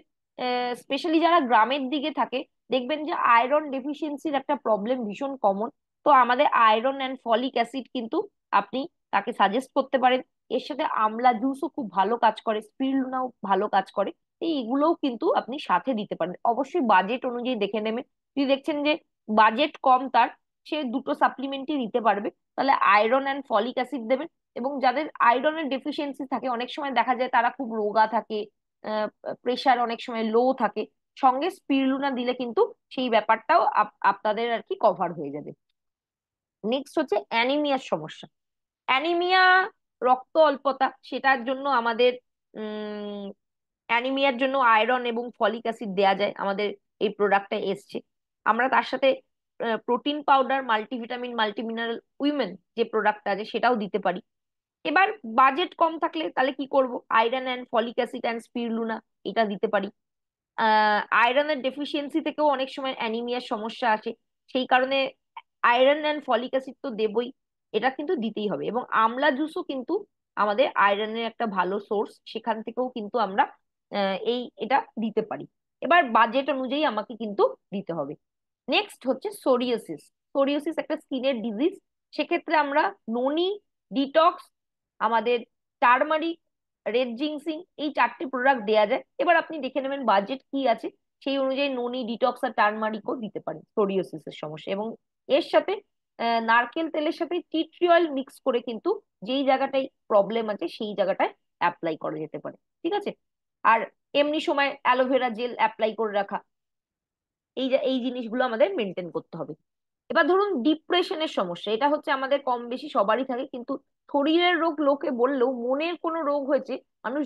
স্পেশালি যারা গ্রামের দিকে থাকে, দেখবেন যে আয়রন ডেফিসিয়েন্সির একটা প্রবলেম ভীষণ কমন। তো আমাদের আয়রন অ্যান্ড ফলিক অ্যাসিড কিন্তু আপনি তাকে সাজেস্ট করতে পারেন। এর সাথে আমলা জুসও খুব ভালো কাজ করে, স্পিরুলিনাও ভালো কাজ করে। এইগুলোও কিন্তু আপনি সাথে দিতে পারেন, অবশ্যই বাজেট অনুযায়ী দেখে নেবেন। যদি দেখছেন যে বাজেট কম তার, সে দুটো সাপ্লিমেন্টই নিতে পারবে, তাহলে আয়রন অ্যান্ড ফলিক অ্যাসিড দেবেন। এবং যাদের আয়রনের ডেফিসিয়েন্সি থাকে, অনেক সময় দেখা যায় তারা খুব রোগা থাকে, প্রেশার অনেক সময় লো থাকে, সঙ্গে স্পিরুলিনা দিলে কিন্তু সেই ব্যাপারটাও আপনাদের আর কি কভার হয়ে যাবে। নেক্সট হচ্ছে অ্যানিমিয়ার সমস্যা। অ্যানিমিয়া, রক্ত অল্পতা, সেটার জন্য আমাদের অ্যানিমিয়ার জন্য আয়রন এবং ফলিক অ্যাসিড দেয়া যায়, আমাদের এই প্রোডাক্টটা এসছে। আমরা তার সাথে protein powder, multivitamin, multimineral women যে প্রোডাক্টটা আছে সেটাও দিতে পারি। এবার বাজেট কম থাকলে তাহলে কি করব, iron and folic acid and spirulina এটা দিতে পারি। আয়রনের ডেফিসিয়েন্সি থেকেও অনেক সময় অ্যানিমিয়ার সমস্যা আসে, সেই কারণে আয়রন অ্যান্ড ফলিক অ্যাসিড তো দেবই, এটা কিন্তু দিতেই হবে। এবং আমলা জুসও কিন্তু আমাদের আয়রনের একটা ভালো সোর্স, সেখান থেকেও কিন্তু আমরা এটা দিতে পারি। এবার বাজেট অনুযায়ী আমাকে কিন্তু দিতে হবে। নেক্সট হচ্ছে সোরিয়াসিস। সোরিয়াসিস একটা স্কিনের ডিজিজ, সেক্ষেত্রে আমরা ননি, ডিটক্স, আমাদের টারমারিক, রেড জিংসিং, এই 4টে প্রোডাক্ট দেওয়া যায়। এবার আপনি দেখে নেবেন বাজেট কি আছে, সেই অনুযায়ী ননি, ডিটক্স আর টারমারিকও দিতে পারেন সোরিয়াসিসের সমস্যা। এবং এর সাথে নারকেল তেলের সাথে টি ট্রি অয়েল মিক্স করে কিন্তু যেই জায়গাটায় প্রবলেম আছে সেই জায়গাটায় অ্যাপ্লাই করা যেতে পারে। ঠিক আছে? আর এমনি সময় অ্যালোভেরা জেল অ্যাপ্লাই করে রাখা, এই জিনিসগুলো আমাদের মেনটেন করতে হবে। এবার ধরুন ডিপ্রেশনের সমস্যা, এটা হচ্ছে আমাদের কম বেশি সবারই থাকে, কিন্তু শরীরের রোগ লোকে বললেও মনের কোনো রোগ হয়েছে মানুষ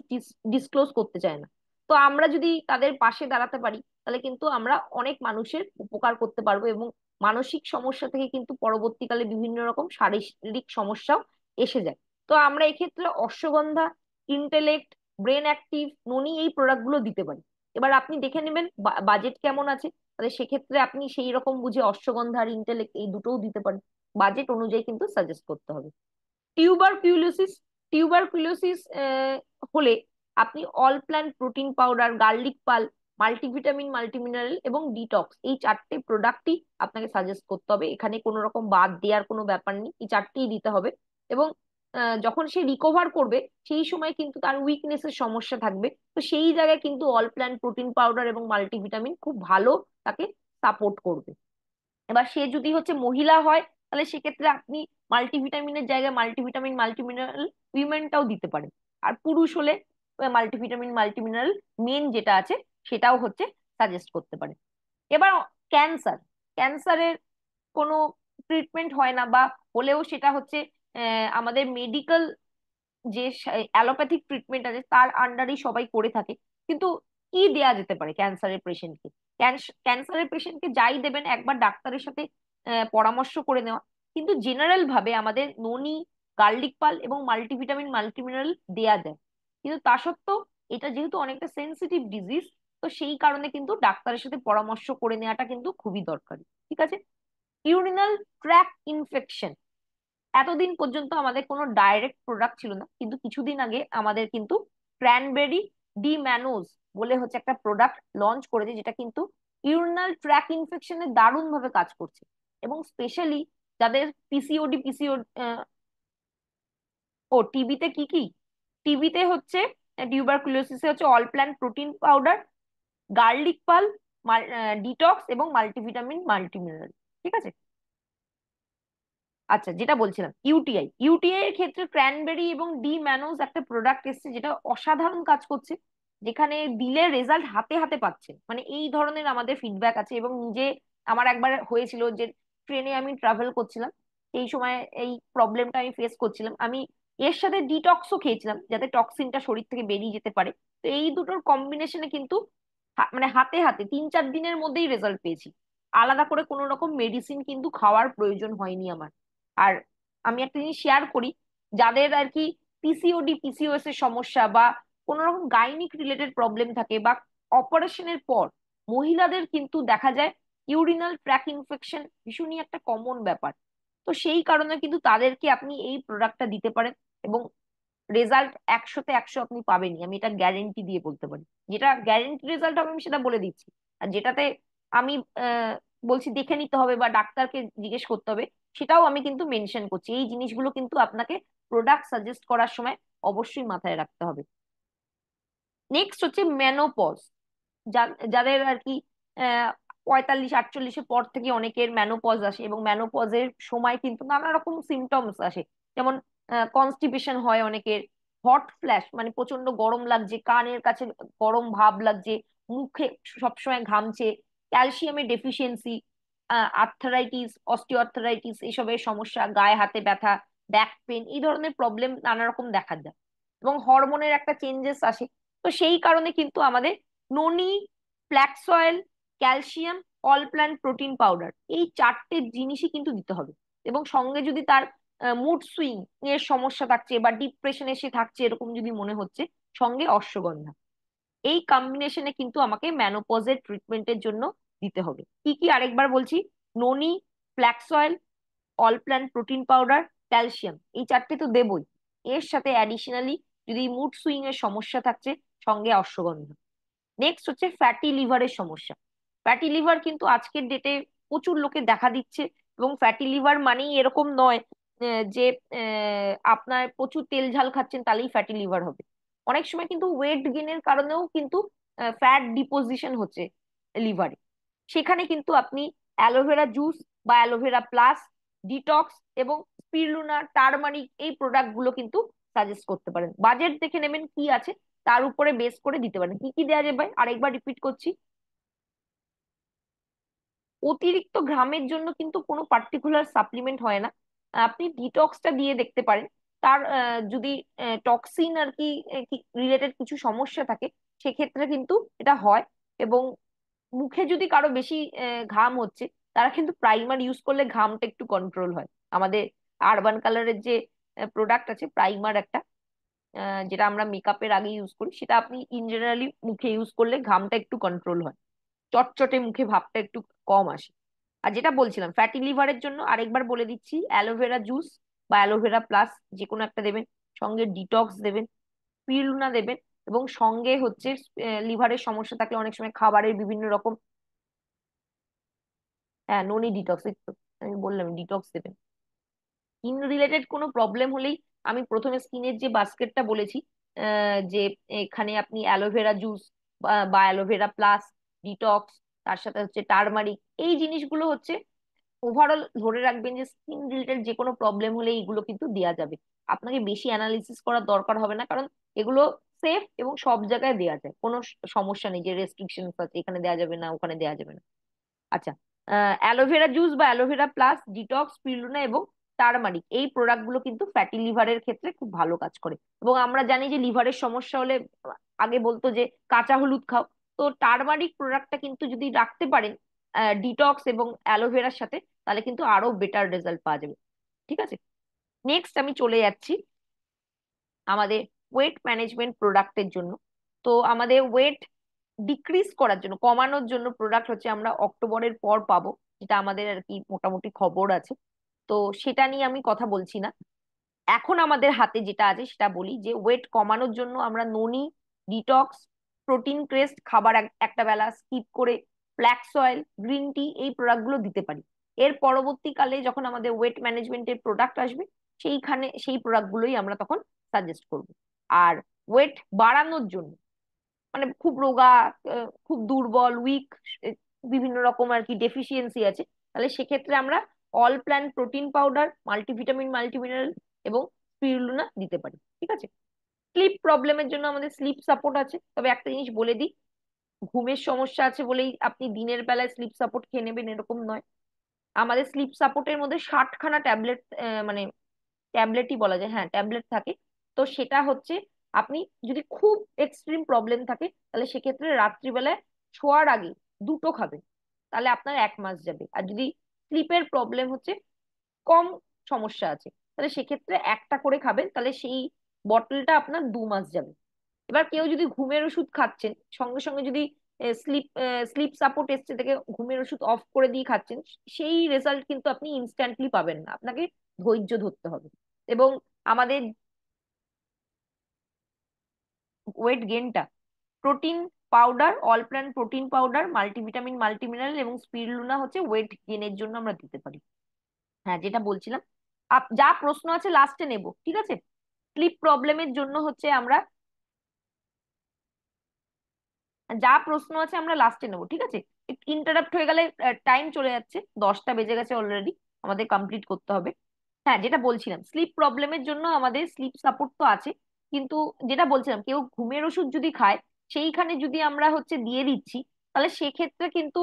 ডিসক্লোজ করতে চায় না। তো আমরা যদি তাদের পাশে দাঁড়াতে পারি, তাহলে কিন্তু আমরা অনেক মানুষের উপকার করতে পারবো। এবং মানসিক সমস্যা থেকে কিন্তু পরবর্তীকালে বিভিন্ন রকম শারীরিক সমস্যাও এসে যায়। তো আমরা এক্ষেত্রে অশ্বগন্ধা, ইন্টেলেক্ট, ব্রেন অ্যাক্টিভ, ননি, এই প্রোডাক্ট গুলো দিতে পারি। এবার আপনি দেখে নেবেন বাজেট কেমন আছে, তাহলে সেক্ষেত্রে আপনি সেই রকম বুঝে অশ্বগন্ধা আর ইন্টেলেক্ট এই দুটোও দিতে পারেন। বাজেট অনুযায়ী কিন্তু সাজেস্ট করতে হবে। টিউবারকুলোসিস, টিউবারকুলোসিস হলে আপনি all plant protein powder, garlic pearl, multivitamin, multimineral এবং ডিটক্স, এই 4টে প্রোডাক্টই আপনাকে সাজেস্ট করতে হবে। এখানে কোনো রকম বাদ দেওয়ার কোনো ব্যাপার নেই, এই 4টেই দিতে হবে। এবং যখন সে রিকভার করবে সেই সময় কিন্তু তার উইকনেসের সমস্যা থাকবে, তো সেই জায়গায় কিন্তু অল প্ল্যান্ট প্রোটিন পাউডার এবং মাল্টিভিটামিন খুব ভালো তাকে সাপোর্ট করবে। এবার সে যদি হচ্ছে মহিলা হয়, তাহলে সেক্ষেত্রে আপনি মাল্টিভিটামিনের জায়গায় মাল্টিভিটামিন, মাল্টিমিনারেল উইমেনটাও দিতে পারেন। আর পুরুষ হলে মাল্টিভিটামিন, মাল্টিমিনারেল মেন যেটা আছে সেটাও হচ্ছে সাজেস্ট করতে পারেন। এবার ক্যান্সার, ক্যান্সারের কোনো ট্রিটমেন্ট হয় না, বা হলেও সেটা হচ্ছে আমাদের মেডিকেল যে অ্যালোপ্যাথিক ট্রিটমেন্ট আছে তার আন্ডারেই সবাই করে থাকে। কিন্তু কি দেয়া যেতে পারে ক্যান্সারের পেশেন্টকে? ক্যান্সারের পেশেন্টকে যাই দেবেন একবার ডাক্তারের সাথে পরামর্শ করে নেওয়া। কিন্তু জেনারেল ভাবে আমাদের ননি, গার্লিক পাল এবং মাল্টিভিটামিন, মাল্টিমিনারেল দেয়া যায়। কিন্তু তা সত্ত্বেও এটা যেহেতু অনেকটা সেন্সিটিভ ডিজিজ, তো সেই কারণে কিন্তু ডাক্তারের সাথে পরামর্শ করে নেওয়াটা কিন্তু খুবই দরকারি। ঠিক আছে? ইউরিনাল ট্র্যাক ইনফেকশন, এতদিন পর্যন্ত আমাদের কোনো ডাইরেক্ট প্রোডাক্ট ছিল না, কিন্তু কিছুদিন আগে আমাদের কিন্তু ক্র্যানবেরি ডি ম্যানোজ বলে হচ্ছে একটা প্রোডাক্ট লঞ্চ করেছে, যেটা কিন্তু ইউরিনাল ট্র্যাক ইনফেকশনে দারুণ ভাবে কাজ করছে। এবং স্পেশালি যাদের পিসিওডি, টিবিতে কি কি, টিবিতে হচ্ছে টিউবারকুলোসিসে হচ্ছে all plant protein powder, garlic pearl, detox এবং মাল্টিভিটামিন, মাল্টিমিনারেল। ঠিক আছে? আচ্ছা, যেটা বলছিলাম ইউটিআই, ইউটিআই এর ক্ষেত্রে ক্র্যানবেরি এবং ডি ম্যানোজ একটা প্রোডাক্ট এসেছে যেটা অসাধারণ কাজ করছে, যেখানে দিলে রেজাল্ট হাতে হাতে পাচ্ছে। মানে এই ধরনের আমাদের ফিডব্যাক আছে। এবং নিজে আমার একবার হয়েছিল যে ট্রেনে আমি ট্রাভেল করছিলাম, এই সময় এই প্রবলেমটা আমি ফেস করছিলাম। আমি এর সাথে ডিটক্সও খেয়েছিলাম যাতে টক্সিনটা শরীর থেকে বেরিয়ে যেতে পারে। তো এই দুটোর কম্বিনেশনে কিন্তু মানে হাতে হাতে 3-4 দিনের মধ্যেই রেজাল্ট পেয়েছি। আলাদা করে কোনো রকম মেডিসিন কিন্তু খাওয়ার প্রয়োজন হয়নি আমার। আর আমি একটা জিনিস শেয়ার করি, যাদের আর কি পিসিওডি পিসিওএস এর সমস্যা বা কোনো রকম গাইনিক রিলেটেড প্রবলেম থাকে বা অপারেশনের পর মহিলাদের কিন্তু দেখা যায় ইউরিনাল ট্র্যাক ইনফেকশন ভীষণই একটা কমন ব্যাপার। তো সেই কারণে কিন্তু তাদেরকে আপনি এই প্রোডাক্টটা দিতে পারেন, এবং রেজাল্ট 100-তে 100 আপনি পাবেনই, আমি এটা গ্যারেন্টি দিয়ে বলতে পারি। যেটা গ্যারেন্টি রেজাল্ট হবে আমি সেটা বলে দিচ্ছি। আর যেটাতে আমি বলছি দেখে নিতে হবে বা ডাক্তারকে জিজ্ঞেস করতে হবে, সেটাও আমি কিন্তু মেনশন করছি। এই জিনিসগুলো কিন্তু আপনাকে প্রোডাক্ট সাজেস্ট করার সময় অবশ্যই মাথায় রাখতে হবে। নেক্সট হচ্ছে মেনোপজ। যাদের আর কি 45-48-এর পর থেকে অনেকের ম্যানোপজ আসে, এবং ম্যানোপজের সময় কিন্তু নানা রকম সিমটমস আসে। যেমন কনস্টিপেশন হয় অনেকের, হট ফ্ল্যাশ মানে প্রচন্ড গরম লাগছে, কানের কাছে গরম ভাব লাগছে, মুখে সবসময় ঘামছে, ক্যালসিয়ামের ডেফিসিয়েন্সি, আর্থারাইটিস, অস্টিওআর্থারাইটিস এসবের সমস্যা, গায়ে হাতে ব্যথা, ব্যাক পেন, এই ধরনের প্রবলেম নানা রকম দেখা যায়। এবং হরমোনের একটা চেঞ্জেস আসে। তো সেই কারণে কিন্তু আমাদের ননি, flax oil, calcium, all plant protein powder, এই 4টে জিনিসই কিন্তু দিতে হবে। এবং সঙ্গে যদি তার মুড সুইং এর সমস্যা থাকছে বা ডিপ্রেশন এসে থাকছে এরকম যদি মনে হচ্ছে, সঙ্গে অশ্বগন্ধা। এই কম্বিনেশনে কিন্তু আমাকে ম্যানোপজের ট্রিটমেন্টের জন্য দিতে হবে। কি কি আরেকবার বলছি, ননি, flax oil, all plant protein powder, calcium, এই 4টে তো দেবই। এর সাথে অ্যাডিশনালি যদি মুড সুইং এর সমস্যা থাকছে, সঙ্গে অশ্বগন্ধা। নেক্সট হচ্ছে ফ্যাটি লিভারের সমস্যা। ফ্যাটি লিভার কিন্তু আজকের ডেটে প্রচুর লোকে দেখা দিচ্ছে। এবং ফ্যাটি লিভার মানেই এরকম নয় যে আপনার প্রচুর তেল ঝাল খাচ্ছেন তাহলেই ফ্যাটি লিভার হবে। অনেক সময় কিন্তু ওয়েট গেইনের কারণেও কিন্তু ফ্যাট ডিপোজিশন হচ্ছে লিভারে। সেখানে কিন্তু আপনি অ্যালোভেরা জুস বা অ্যালোভেরা প্লাস, ডিটক্স এবং স্পিরুলিনা, টারমারিক, এই প্রোডাক্ট গুলো কিন্তু সাজেস্ট করতে পারেন। বাজেট দেখে নেবেন কি আছে, তার উপরে বেস করে দিতে পারেন। কি কি দেওয়া যাবে আরেকবার রিপিট করছি। অতিরিক্ত ঘামের জন্য কিন্তু কোনো পার্টিকুলার সাপ্লিমেন্ট হয় না। আপনি ডিটক্সটা দিয়ে দেখতে পারেন। তার যদি টক্সিন আর কি রিলেটেড কিছু সমস্যা থাকে, সেক্ষেত্রে কিন্তু এটা হয়। এবং মুখে যদি কারো বেশি ঘাম হচ্ছে, তারা কিন্তু প্রাইমার ইউজ করলে ঘামটা একটু কন্ট্রোল হয়। আমাদের আরবান কালারের যে প্রোডাক্ট আছে প্রাইমার একটা, যেটা আমরা মেকআপের আগে ইউজ করি, সেটা আপনি ইন জেনারেলি মুখে ইউজ করলে ঘামটা একটু কন্ট্রোল হয়, চটচটে মুখে ভাবটা একটু কম আসে। আর যেটা বলছিলাম ফ্যাটি লিভারের জন্য আরেকবার বলে দিচ্ছি, অ্যালোভেরা জুস বা অ্যালোভেরা প্লাস যে কোনো একটা দেবেন, সঙ্গে ডিটক্স দেবেন, স্পিরুলিনা দেবেন, এবং সঙ্গে হচ্ছে লিভারের সমস্যা থাকলে অনেক সময় খাবারের বিভিন্ন রকম, হ্যাঁ ননি ডিটক্স, আমি বললাম ডিটক্স দেবেন। স্কিন রিলেটেড কোনো প্রবলেম হলেই আমি প্রথমে স্কিনের যে বাস্কেটটা বলেছি, যে এখানে আপনি অ্যালোভেরা জুস বা অ্যালোভেরা প্লাস, ডিটক্স, তার সাথে হচ্ছে টারমারিক, এই জিনিসগুলো হচ্ছে ওভারঅল ধরে রাখবেন যে স্কিন রিলেটেড যে কোনো প্রবলেম হলে এইগুলো কিন্তু দেওয়া যাবে। আপনাকে বেশি অ্যানালিসিস করার দরকার হবে না, কারণ এগুলো সেফ এবং সব জায়গায় দেওয়া যায়, কোনো সমস্যা নেই যে রেস্ট্রিকশন আছে এখানে দেওয়া যাবে না ওখানে দেওয়া যাবে না। আচ্ছা, অ্যালোভেরা জুস বা অ্যালোভেরা প্লাস, ডিটক্স, স্পিরুলিনা এবং টারমারিক, এই প্রোডাক্ট গুলো কিন্তু ফ্যাটি লিভারের ক্ষেত্রে খুব ভালো কাজ করে। এবং আমরা জানি যে লিভারের সমস্যা হলে আগে বলতো যে কাঁচা হলুদ খাও। তো টারমারিক প্রোডাক্টটা কিন্তু যদি রাখতে পারেন ডিটক্স এবং অ্যালোভেরার সাথে, তাহলে কিন্তু আরো বেটার রেজাল্ট পাওয়া যাবে। ঠিক আছে, নেক্সট আমি চলে যাচ্ছি আমাদের ওয়েট ম্যানেজমেন্ট প্রোডাক্টের জন্য। তো আমাদের ওয়েট ডিক্রিজ করার জন্য, কমানোর জন্য প্রোডাক্ট হচ্ছে আমরা অক্টোবরের পর পাবো, যেটা আমাদের আর কি মোটামুটি খবর আছে। তো সেটা নিয়ে আমি কথা বলছি না। এখন আমাদের হাতে যেটা আছে সেটা বলি, যে ওয়েট কমানোর জন্য আমরা ননি, ডিটক্স, প্রোটিন ক্রেস্ট খাবার একটা বেলা স্কিপ করে, ফ্ল্যাক্স অয়েল, গ্রিন টি, এই প্রোডাক্ট গুলো দিতে পারি। এর পরবর্তীকালে যখন আমাদের ওয়েট ম্যানেজমেন্টের প্রোডাক্ট আসবে, সেইখানে সেই প্রোডাক্ট গুলোই আমরা তখন সাজেস্ট করব। আর ওয়েট বাড়ানোর জন্য, মানে খুব রোগা, খুব দুর্বল, উইক, বিভিন্ন রকম আর কি ডেফিসিয়েন্সি আছে, তাহলে সেক্ষেত্রে আমরা all plant protein powder, multivitamin, multimineral এবং স্পিরুলিনা দিতে পারি। ঠিক আছে, স্লিপ প্রবলেমের জন্য আমাদের স্লিপ সাপোর্ট আছে। তবে একটা জিনিস বলে দিই, ঘুমের সমস্যা আছে বলেই আপনি দিনের বেলায় স্লিপ সাপোর্ট খেয়ে নেবেন এরকম নয়। আমাদের স্লিপ সাপোর্টের মধ্যে 60খানা ট্যাবলেট, মানে ট্যাবলেটই বলা যায়, হ্যাঁ ট্যাবলেট থাকে। তো সেটা হচ্ছে আপনি যদি খুব এক্সট্রিম প্রবলেম থাকে তাহলে সেক্ষেত্রে রাত্রিবেলায় শোয়ার আগে দুটো খাবেন, তাহলে আপনার 1 মাস যাবে। আর যদি স্লিপের প্রবলেম হচ্ছে, কম সমস্যা আছে, তাহলে সেক্ষেত্রে একটা করে খাবেন, তাহলে সেই বটলটা আপনার 2 মাস যাবে। এবার কেউ যদি ঘুমের ওষুধ খাচ্ছেন, সঙ্গে সঙ্গে যদি স্লিপ স্লিপ সাপোর্ট এসছে থেকে ঘুমের ওষুধ অফ করে দিয়ে খাচ্ছেন, সেই রেজাল্ট কিন্তু আপনি ইনস্ট্যান্টলি পাবেন না, আপনাকে ধৈর্য ধরতে হবে। এবং আমাদের ওয়েট গেনটা, protein powder, all plant protein powder, multivitamin multimineral এবং স্পিরুলিনা হচ্ছে ওয়েট গেনের জন্য আমরা দিতে পারি। হ্যাঁ, যেটা বলছিলাম, যা প্রশ্ন আছে লাস্টে নেব, ঠিক আছে? স্লিপ প্রবলেমের জন্য হচ্ছে আমরা, যা প্রশ্ন আছে আমরা লাস্টে নেবো, ঠিক আছে? ইন্টারাপ্ট হয়ে গেলে, টাইম চলে যাচ্ছে, 10টা বেজে গেছে অলরেডি, আমাদের কমপ্লিট করতে হবে। হ্যাঁ, যেটা বলছিলাম, স্লিপ প্রবলেমের জন্য আমাদের স্লিপ সাপোর্ট তো আছে, কিন্তু যেটা বলছিলাম, কেউ ঘুমের ওষুধ যদি খায়, সেইখানে যদি আমরা হচ্ছে দিয়ে দিচ্ছি, তাহলে সেক্ষেত্রে কিন্তু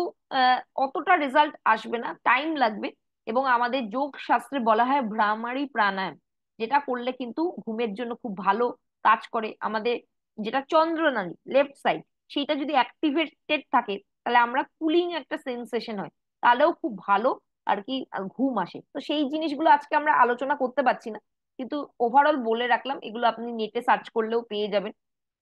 অতটা রেজাল্ট আসবে না, টাইম লাগবে। এবং আমাদের যোগ শাস্ত্রে বলা হয় ভ্রামারি প্রাণায়াম, যেটা করলে কিন্তু ঘুমের জন্য খুব ভালো কাজ করে। আমাদের যেটা চন্দ্রনালী লেফট সাইড, সেটা যদি অ্যাক্টিভেটেড থাকে, তাহলে আমরা কুলিং একটা সেন্সেশন হয়, তাহলেও খুব ভালো আর কি ঘুম আসে। তো সেই জিনিসগুলো আজকে আমরা আলোচনা করতে পারছি না, কিন্তু ওভারঅল বলে রাখলাম, এগুলো আপনি নেটে সার্চ করলেও পেয়ে যাবেন।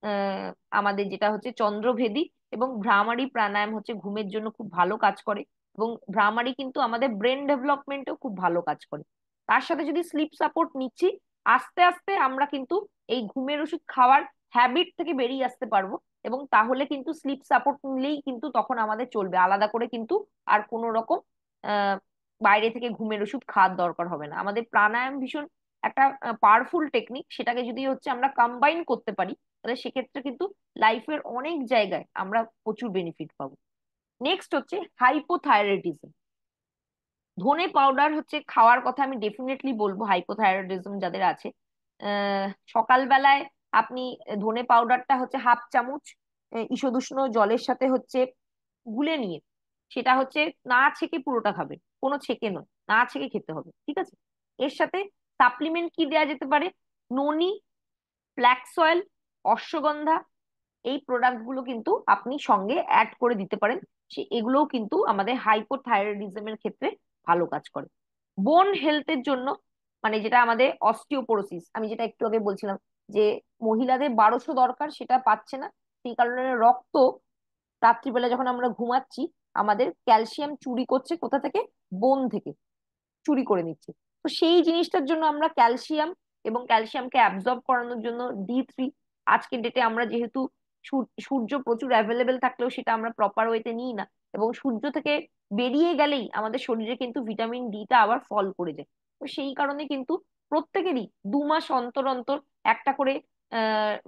আহ আমাদের যেটা হচ্ছে চন্দ্রভেদী এবং ভ্রামারী প্রাণায়াম হচ্ছে ঘুমের জন্য খুব ভালো কাজ করে, এবং ভ্রামারী কিন্তু আমাদের ব্রেন ডেভেলপমেন্টেও খুব ভালো কাজ করে। তার সাথে যদি স্লিপ সাপোর্ট নিচ্ছি, আস্তে আস্তে আমরা কিন্তু এই ঘুমের ওষুধ খাওয়ার হ্যাবিট থেকে বেরিয়ে আসতে পারবো। এবং তাহলে কিন্তু স্লিপ সাপোর্ট নিলেই কিন্তু তখন আমাদের চলবে, আলাদা করে কিন্তু আর কোনো রকম আহ বাইরে থেকে ঘুমের ওষুধ খাওয়ার দরকার হবে না। আমাদের প্রাণায়াম ভীষণ একটা পাওয়ারফুল টেকনিক, সেটাকে যদি হচ্ছে আমরা কম্বাইন করতে পারি, তাহলে সেক্ষেত্রে কিন্তু লাইফের অনেক জায়গায় আমরা প্রচুর বেনিফিট পাবো। নেক্সট হচ্ছে হাইপোথাইরয়েডিজম। ধনে পাউডার হচ্ছে খাওয়ার কথা আমি ডেফিনেটলি বলবো, হাইপোথাইরয়েডিজম যাদের আছে, সকালবেলায় আপনি ধনে পাউডারটা হচ্ছে 1/2 চামচ ঈষদুষ্ণ জলের সাথে হচ্ছে গুলে নিয়ে, সেটা হচ্ছে না ছেঁকে পুরোটা খাবেন, কোনো ছেঁকে নয়, না ছেঁকে খেতে হবে, ঠিক আছে? এর সাথে সাপ্লিমেন্ট কি দেওয়া যেতে পারে? ননি, ফ্ল্যাক্স অয়েল, অশ্বগন্ধা, এই প্রোডাক্ট গুলো কিন্তু আপনি সঙ্গে অ্যাড করে দিতে পারেন। এগুলোও কিন্তু আমাদের হাইপোথাইরয়েডিজমের ক্ষেত্রে ভালো কাজ করে। বোন হেলথের জন্য, মানে যেটা আমাদের অস্টিওপোরোসিস, আমি যেটা একটু আগে বলছিলাম, যে মহিলাদের 1200 দরকার, সেটা পাচ্ছে না, সেই কারণে রক্ত রাত্রিবেলা যখন আমরা ঘুমাচ্ছি, আমাদের ক্যালসিয়াম চুরি করছে কোথা থেকে? বোন থেকে চুরি করে নিচ্ছে। তো সেই জিনিসটার জন্য আমরা ক্যালসিয়াম, এবং ক্যালসিয়ামকে অ্যাবজর্ব করানোর জন্য D3, আজকের ডেটে আমরা যেহেতু সূর্য প্রচুর অ্যাভেলেবেল থাকলেও সেটা আমরা প্রপার ওয়েতে নিই না, এবং সূর্য থেকে বেরিয়ে গেলেই আমাদের শরীরে কিন্তু ভিটামিন D টা আবার ফল করে যায়। তো সেই কারণে কিন্তু প্রত্যেকেরই 2 মাস অন্তর অন্তর একটা করে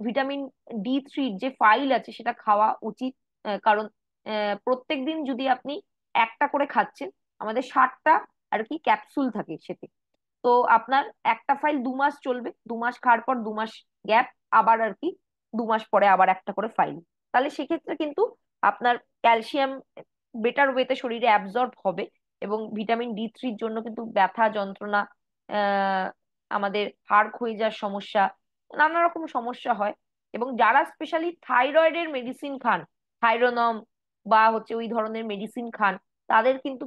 ভিটামিন D3 যে ফাইল আছে সেটা খাওয়া উচিত। কারণ প্রত্যেক দিন যদি আপনি একটা করে খাচ্ছেন, আমাদের 60টা আর কি ক্যাপসুল থাকে সেতে। তো আপনার একটা ফাইল 2 মাস চলবে, 2 মাস খাওয়ার পর 2 মাস গ্যাপ, আবার আর কি 2 মাস পরে আবার একটা করে ফাইল। তাহলে সেক্ষেত্রে কিন্তু আপনার ক্যালসিয়াম বেটার ওয়েতে শরীরে অ্যাবজর্ব হবে। এবং ভিটামিন D3-র জন্য কিন্তু ব্যথা যন্ত্রণা, আহ আমাদের হাড় ক্ষয়ে যাওয়ার সমস্যা, নানা রকম সমস্যা হয়। এবং যারা স্পেশালি থাইরয়েডের মেডিসিন খান, থাইরোনম বা হচ্ছে ওই ধরনের মেডিসিন খান, তাদের কিন্তু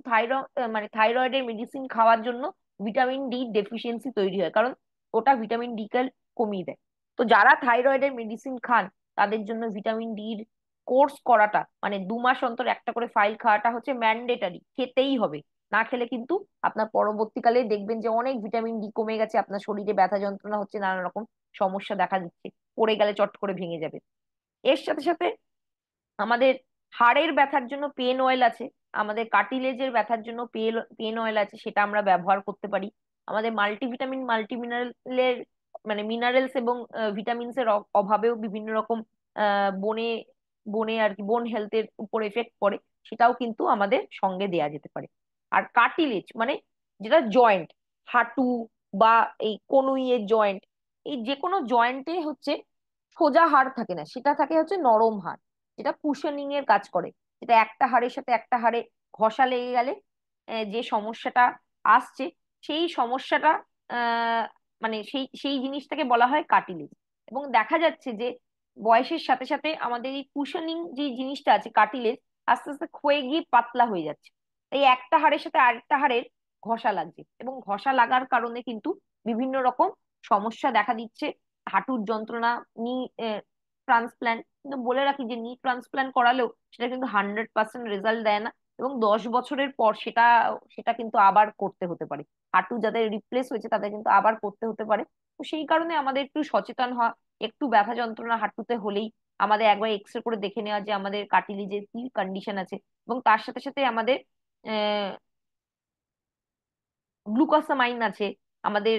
মানে থাইরয়েডের মেডিসিন খাওয়ার জন্য ভিটামিন D ডেফিসিয়েন্সি তৈরি হয়, কারণ ওটা ভিটামিন D কে কমিয়ে দেয়। তো যারা থাইরয়েডের মেডিসিন খান, তাদের জন্য ভিটামিন D-র কোর্স করাটা, মানে 2 মাস অন্তর একটা করে ফাইল খাওয়াটা হচ্ছে ম্যান্ডেটারি, খেতেই হবে। না খেলে কিন্তু আপনার পরবর্তীকালে দেখবেন যে অনেক ভিটামিন D কমে গেছে, আপনার শরীরে ব্যথা যন্ত্রণা হচ্ছে, নানা রকম সমস্যা দেখা দিচ্ছে, পড়ে গেলে চট করে ভেঙে যাবে। এর সাথে সাথে আমাদের হাড়ের ব্যথার জন্য পেন অয়েল আছে, আমাদের কার্টিলেজের ব্যথার জন্য পেন অয়েল আছে, সেটা আমরা ব্যবহার করতে পারি। আমাদের মাল্টিভিটামিন মাল্টিমিনারেলের, মানে মিনারেলস এবং ভিটামিনস এর অভাবেও বিভিন্ন রকম বনে বনে আর কি বোন হেলথের উপর এফেক্ট পড়ে, সেটাও কিন্তু আমাদের সঙ্গে দেয়া যেতে পারে। আর কার্টিলেজ মানে যেটা জয়েন্ট, হাঁটু বা এই কনুইয়ের জয়েন্ট, এই যে কোনো জয়েন্টে হচ্ছে সোজা হাড় থাকে না, সেটা থাকে হচ্ছে নরম হাড়, যেটা কুশনিং এর কাজ করে, যেটা একটা হাড়ের সাথে একটা হাড়ে ঘষা লেগে গেলে যে সমস্যাটা আসছে সেই সমস্যাটা আহ, মানে সেই সেই জিনিসটাকে বলা হয় কার্টিলেজ। এবং দেখা যাচ্ছে যে বয়সের সাথে সাথে আমাদের এই কুশনিং যে জিনিসটা আছে কার্টিলেজ আস্তে আস্তে ক্ষয়ে গিয়ে পাতলা হয়ে যাচ্ছে। এই একটা হাড়ের সাথে আরেকটা হাড়ের ঘষা লাগছে, এবং ঘষা লাগার কারণে কিন্তু বিভিন্ন রকম সমস্যা দেখা দিচ্ছে। হাঁটুর যন্ত্রণা, নি ট্রান্সপ্ল্যান্ট, কিন্তু বলে রাখি যে নি ট্রান্সপ্ল্যান্ট করালেও সেটা কিন্তু 100% রেজাল্ট দেয় না, এবং 10 বছরের পর সেটা সেটা কিন্তু আবার করতে হতে পারে। হাঁটু যাদের রিপ্লেস হয়েছে তাদের কিন্তু আবার করতে হতে পারে। তো সেই কারণে আমাদের একটু সচেতন হওয়া, একটু ব্যথা যন্ত্রণা হাঁটুতে হলেই আমাদের একবার এক্সরে করে দেখে নেওয়া যে আমাদের কার্টিলেজের কি কন্ডিশন আছে। এবং তার সাথে সাথে আমাদের গ্লুকোসামাইন আছে, আমাদের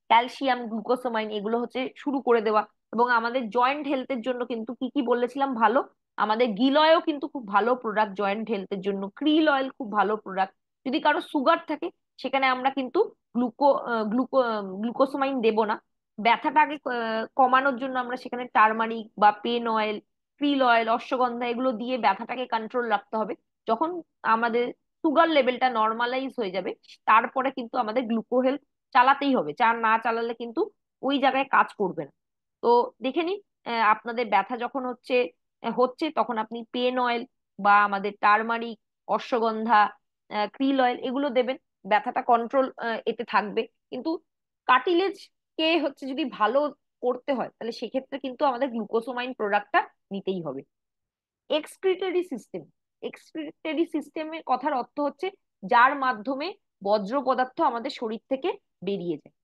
ক্যালসিয়াম, গ্লুকোসামাইন, এগুলো হচ্ছে শুরু করে দেওয়া। এবং আমাদের জয়েন্ট হেলথের জন্য কিন্তু কি কি বলেছিলাম ভালো, আমাদের গিল অয়েলও কিন্তু খুব ভালো প্রোডাক্ট জয়েন্ট হেলথের জন্য, ক্রিল অয়েল খুব ভালো প্রোডাক্ট। যদি কারো সুগার থাকে সেখানে আমরা কিন্তু গ্লুকো গ্লুকো গ্লুকোসামাইন দেবো না। ব্যথাটা আগে কমানোর জন্য আমরা সেখানে টারমারিক বা pain oil, krill oil, ashwagandha এগুলো দিয়ে ব্যথাটাকে কন্ট্রোল রাখতে হবে। যখন আমাদের সুগার লেভেলটা নর্মালাইজ হয়ে যাবে তারপরে কিন্তু আমাদের গ্লুকো হেলথ চালাতেই হবে, চা না চালালে কিন্তু ওই জায়গায় কাজ করবে না। তো দেখে নিন, আপনাদের ব্যথা যখন হচ্ছে তখন আপনি পেন অয়েল বা আমাদের টারমারিক, অশ্বগন্ধা, ক্রিল অয়েল এগুলো দেবেন, ব্যথাটা কন্ট্রোল এতে থাকবে। কিন্তু কার্টিলেজ কে হচ্ছে যদি ভালো করতে হয় তাহলে সেক্ষেত্রে কিন্তু আমাদের গ্লুকোসামাইন প্রোডাক্টটা নিতেই হবে। এক্সক্রিটরি সিস্টেম, এক্সক্রিটরি সিস্টেমের কথার অর্থ হচ্ছে যার মাধ্যমে বর্জ্য পদার্থ আমাদের শরীর থেকে বেরিয়ে যায়।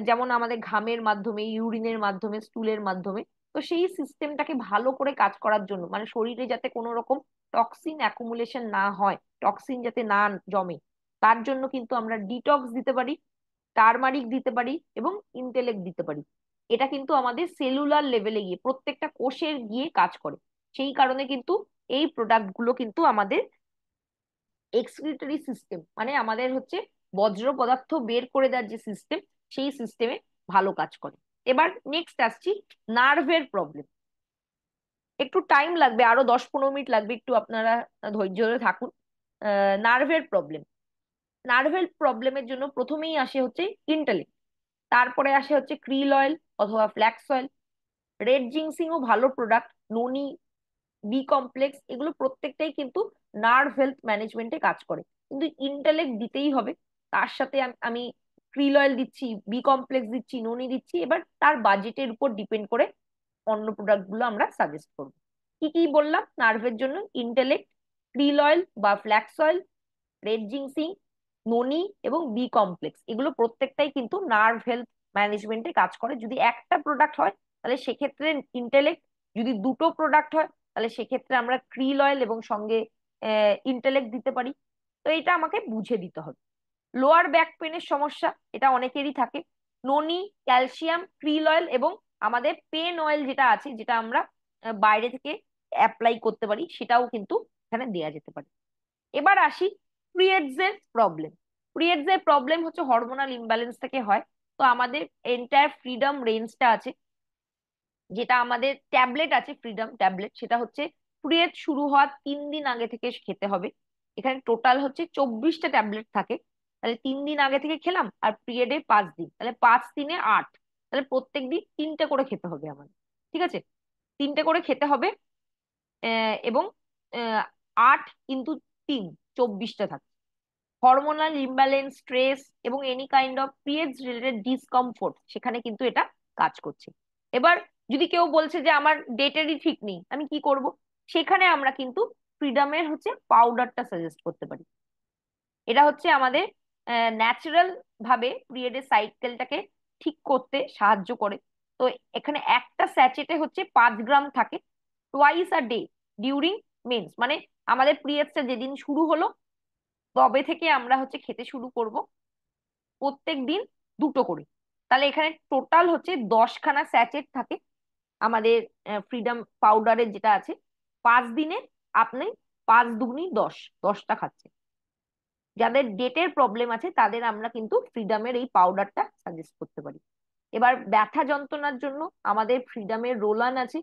যেমন আমাদের ঘামের মাধ্যমে, ইউরিনের মাধ্যমে, স্টুলের মাধ্যমে। তো সেই সিস্টেমটাকে ভালো করে কাজ করার জন্য, মানে শরীরে যাতে কোনো রকম টক্সিন অ্যাকুমুলেশন না হয়, টক্সিন যাতে না জমে, তার জন্য কিন্তু আমরা ডিটক্স দিতে পারি, টারমারিক দিতে পারি এবং ইন্টেলেক্ট দিতে পারি। এটা কিন্তু আমাদের সেলুলার লেভেলে গিয়ে প্রত্যেকটা কোষের গিয়ে কাজ করে। সেই কারণে কিন্তু এই প্রোডাক্ট গুলো কিন্তু আমাদের এক্সক্রিটরি সিস্টেম, মানে আমাদের হচ্ছে বজ্র পদার্থ বের করে দেওয়ার যে সিস্টেম, সেই সিস্টেমে ভালো কাজ করে। এবার নেক্সট আসছি নার্ভের প্রবলেম। একটু টাইম লাগবে, আরো 10-15 মিনিট লাগবে, একটু আপনারা ধৈর্য ধরে থাকুন। নার্ভের প্রবলেম, নার্ভের প্রবলেমের জন্য প্রথমেই আসে হচ্ছে ইন্টেলেক্ট, তারপরে আসে হচ্ছে ক্রিল অয়েল অথবা ফ্ল্যাক্স অয়েল। রেড জিংসিংও ভালো প্রোডাক্ট, ননি, বি কমপ্লেক্স, এগুলো প্রত্যেকটাই কিন্তু নার্ভ হেলথ ম্যানেজমেন্টে কাজ করে। কিন্তু ইন্টেলেক্ট দিতেই হবে, তার সাথে আমি ক্রিল অয়েল দিচ্ছি, বি কমপ্লেক্স দিচ্ছি, ননি দিচ্ছি, এবার তার বাজেটের উপর ডিপেন্ড করে অন্য প্রোডাক্ট গুলো আমরা সাজেস্ট করবো। কি কি বললাম নার্ভের জন্য, ইন্টেলেক্ট, ক্রিল অয়েল বা ফ্ল্যাক্স অয়েল, রেড জিংসিং, ননি এবং বি কমপ্লেক্স, এগুলো প্রত্যেকটাই কিন্তু নার্ভ হেলথ ম্যানেজমেন্টে কাজ করে। যদি একটা প্রোডাক্ট হয় তাহলে সেক্ষেত্রে ইন্টেলেক্ট, যদি দুটো প্রোডাক্ট হয় তাহলে সেক্ষেত্রে আমরা ক্রিল অয়েল এবং সঙ্গে ইন্টেলেক্ট দিতে পারি। তো এটা আমাকে বুঝে দিতে হবে। লোয়ার ব্যাক পেনের সমস্যা, এটা অনেকেরই থাকে, ননি, ক্যালসিয়াম, ক্রিল অয়েল এবং আমাদের পেন অয়েল যেটা আছে, যেটা আমরা বাইরে থেকে অ্যাপ্লাই করতে পারি, সেটাও কিন্তু এখানে দেওয়া যেতে পারে। এবার আসি পিরিয়ডস এর প্রবলেম। পিরিয়ডস এর প্রবলেম হচ্ছে হরমোনাল ইমব্যালেন্স থেকে হয়। তো আমাদের এন্টায়ার ফ্রিডম রেঞ্জটা আছে, যেটা আমাদের ট্যাবলেট আছে, ফ্রিডম ট্যাবলেট, সেটা হচ্ছে পিরিয়ড শুরু হওয়ার 3 দিন আগে থেকে খেতে হবে। এখানে টোটাল হচ্ছে 24টা ট্যাবলেট থাকে। তাহলে 3 দিন আগে থেকে খেলাম, আর পিরিয়ডে 5 দিন, তাহলে 5 দিনে 8, তাহলে প্রত্যেক দিন 3টে করে খেতে হবে আমাদের। ঠিক আছে, 3টে করে খেতে হবে। এবং 8 × 3, 24টা থাকে। হরমোনাল ইমব্যালেন্স, স্ট্রেস এবং any kind of periods related discomfort, সেখানে কিন্তু এটা কাজ করছে। এবার যদি কেউ বলছে যে আমার ডেটেরই ঠিক নেই, আমি কি করব, সেখানে আমরা কিন্তু ফ্রিডমের হচ্ছে পাউডারটা সাজেস্ট করতে পারি। এটা হচ্ছে আমাদের ন্যাচারাল ভাবে পিরিয়ডের সাইকেলটাকে ঠিক করতে সাহায্য করে। তো এখানে একটা স্যাচেটে হচ্ছে 5 গ্রাম থাকে, twice a day during menses, মানে আমাদের পিরিয়ডসটা যেদিন শুরু হলো তবে থেকে আমরা হচ্ছে খেতে শুরু করব, প্রত্যেক দিন দুটো করে। তাহলে এখানে টোটাল হচ্ছে 10খানা স্যাচেট থাকে আমাদের ফ্রিডম পাউডারের যেটা আছে। 5 দিনে আপনি 5 × 2 = 10, 10টা খাচ্ছে। যাদের ডেটের প্রবলেম আছে তাদের আমরা কিন্তু ফ্রিডমের এই পাউডারটা সাজেস্ট করতে পারি। এবার ব্যথা যন্ত্রণার জন্য আমাদের ফ্রিডমের রোলান আছে,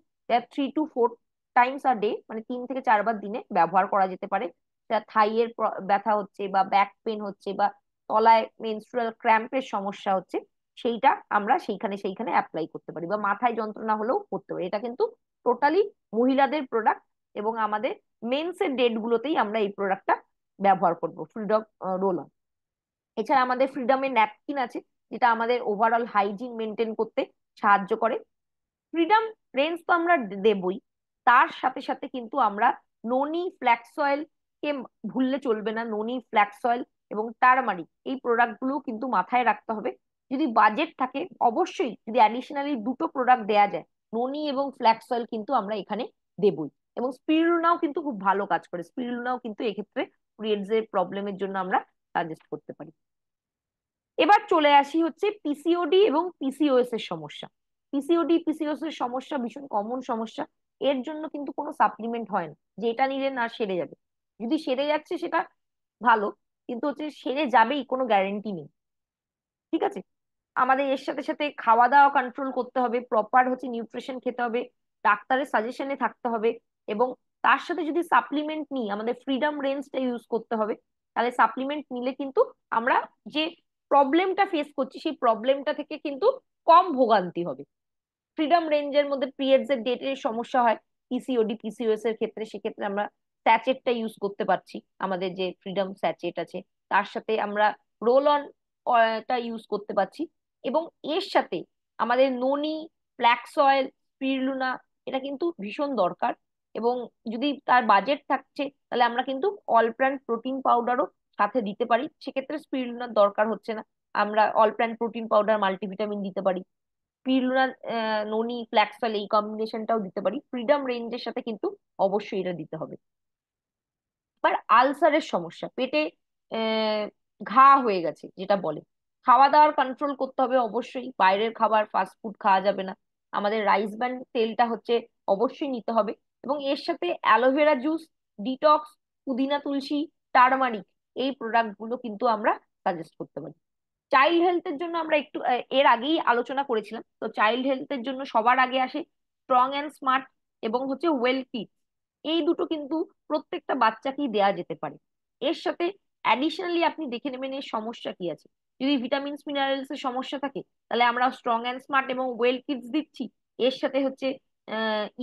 3 to 4 টাইমস আ ডে, মানে 3 থেকে 4 বার দিনে ব্যবহার করা যেতে পারে। বাচ্চা থাইয়ের ব্যথা হচ্ছে বা ব্যাক পেন হচ্ছে বা তলায় মেনস্ট্রুয়াল ক্র্যাম্পের সমস্যা হচ্ছে, সেইটা আমরা সেইখানে সেইখানে অ্যাপ্লাই করতে পারি, বা মাথায় যন্ত্রণা হলেও করতে পারি। এটা কিন্তু টোটালি মহিলাদের প্রোডাক্ট, এবং আমাদের মেন্সের ডেট গুলোতেই আমরা এই প্রোডাক্টটা ব্যবহার করব, ফ্রিডম রোল অন। এছাড়া আমাদের ফ্রিডমের ন্যাপকিন আছে, যেটা আমাদের ওভারঅল হাইজিন মেনটেন করতে সাহায্য করে। ফ্রিডম রেঞ্জ তো আমরা দেবই, তার সাথে সাথে কিন্তু আমরা ননি ফ্ল্যাক্স অয়েল কে ভুললে চলবে না। ননি ফ্ল্যাক্স অয়েল এবং টারমারিক, এই প্রোডাক্ট গুলো কিন্তু মাথায় রাখতে হবে। যদি বাজেট থাকে, অবশ্যই যদি অ্যাডিশনালি দুটো প্রোডাক্ট দেয়া যায়, ননি এবং ফ্ল্যাক্স অয়েল কিন্তু আমরা এখানে দেবই। এবং স্পিরুলিনাও কিন্তু খুব ভালো কাজ করে, স্পিরুলিনাও কিন্তু এক্ষেত্রে পিরিয়ডস এর প্রবলেমের জন্য আমরা সাজেস্ট করতে পারি। এবার চলে আসি হচ্ছে পিসিওডি এবং পিসিওএস এর সমস্যা। পিসিওডি পিসিওএস এর সমস্যা ভীষণ কমন সমস্যা। এর জন্য কিন্তু কোনো সাপ্লিমেন্ট হয় না যে এটা নিলে না সেরে যাবে। যদি সেরে যাচ্ছে সেটা ভালো, কিন্তু হচ্ছে সেরে যাবেই কোনো গ্যারেন্টি নেই। ঠিক আছে, আমাদের এর সাথে সাথে খাওয়া দাওয়া কন্ট্রোল করতে হবে, প্রপার হচ্ছে নিউট্রিশন খেতে হবে, ডাক্তারের সাজেশনে থাকতে হবে, এবং তার সাথে যদি সাপ্লিমেন্ট নিই, আমাদের ফ্রিডম রেঞ্জটা ইউজ করতে হবে। তাহলে সাপ্লিমেন্ট নিলে কিন্তু আমরা যে প্রবলেমটা ফেস করছি সেই প্রবলেমটা থেকে কিন্তু কম ভোগান্তি হবে। ফ্রিডম রেঞ্জের মধ্যে পিরিয়ডস এর ডেটের সমস্যা হয় পিসিওডি পিসিওএস এর ক্ষেত্রে, সেক্ষেত্রে আমরা স্যাচেটটা ইউজ করতে পারছি, আমাদের যে ফ্রিডম স্যাচেট আছে তার সাথে আমরা রোল অন টা ইউজ করতে পারছি। এবং এর সাথে আমাদের ননি, ফ্ল্যাক্স অয়েল, স্পিরুলিনা, এটা কিন্তু ভীষণ দরকার। এবং যদি তার বাজেট থাকছে, তাহলে আমরা কিন্তু অলপ্ল্যান প্রোটিন পাউডারও সাথে দিতে পারি, সেক্ষেত্রে স্পিরুলিনার দরকার হচ্ছে না। আমরা অলপ্ল্যান প্রোটিন পাউডার মাল্টিভিটামিন দিতে পারি, স্পিরুলিনা, ননি, ফ্ল্যাক্স অয়েল, এই কম্বিনেশনটাও দিতে পারি। ফ্রিডম রেঞ্জের সাথে কিন্তু অবশ্যই এটা দিতে হবে। এবার আলসারের সমস্যা, পেটে আহ, ঘা হয়ে গেছে যেটা বলে, খাওয়া দাওয়ার কন্ট্রোল করতে হবে অবশ্যই, বাইরের খাবার ফাস্ট ফুড খাওয়া যাবে না। আমাদের রাইস ব্র্যান তেলটা হচ্ছে অবশ্যই নিতে হবে, এবং এর সাথে অ্যালোভেরা জুস, ডিটক্স, পুদিনা, তুলসী, টারমারিক, এই প্রোডাক্ট গুলো কিন্তু আমরা সাজেস্ট করতে পারি। চাইল্ড হেলথের জন্য আমরা একটু এর আগেই আলোচনা করেছিলাম, তো চাইল্ড হেলথের জন্য সবার আগে আসে স্ট্রং অ্যান্ড স্মার্ট এবং হচ্ছে ওয়েল কিড। এই দুটো কিন্তু প্রত্যেকটা বাচ্চাকেই দেয়া যেতে পারে। এর সাথে অ্যাডিশনালি আপনি দেখে নেবেন এর সমস্যা কি আছে। যদি ভিটামিনস মিনারেলস এর সমস্যা থাকে, তাহলে আমরা স্ট্রং অ্যান্ড স্মার্ট এবং ওয়েল কিডস দিচ্ছি, এর সাথে হচ্ছে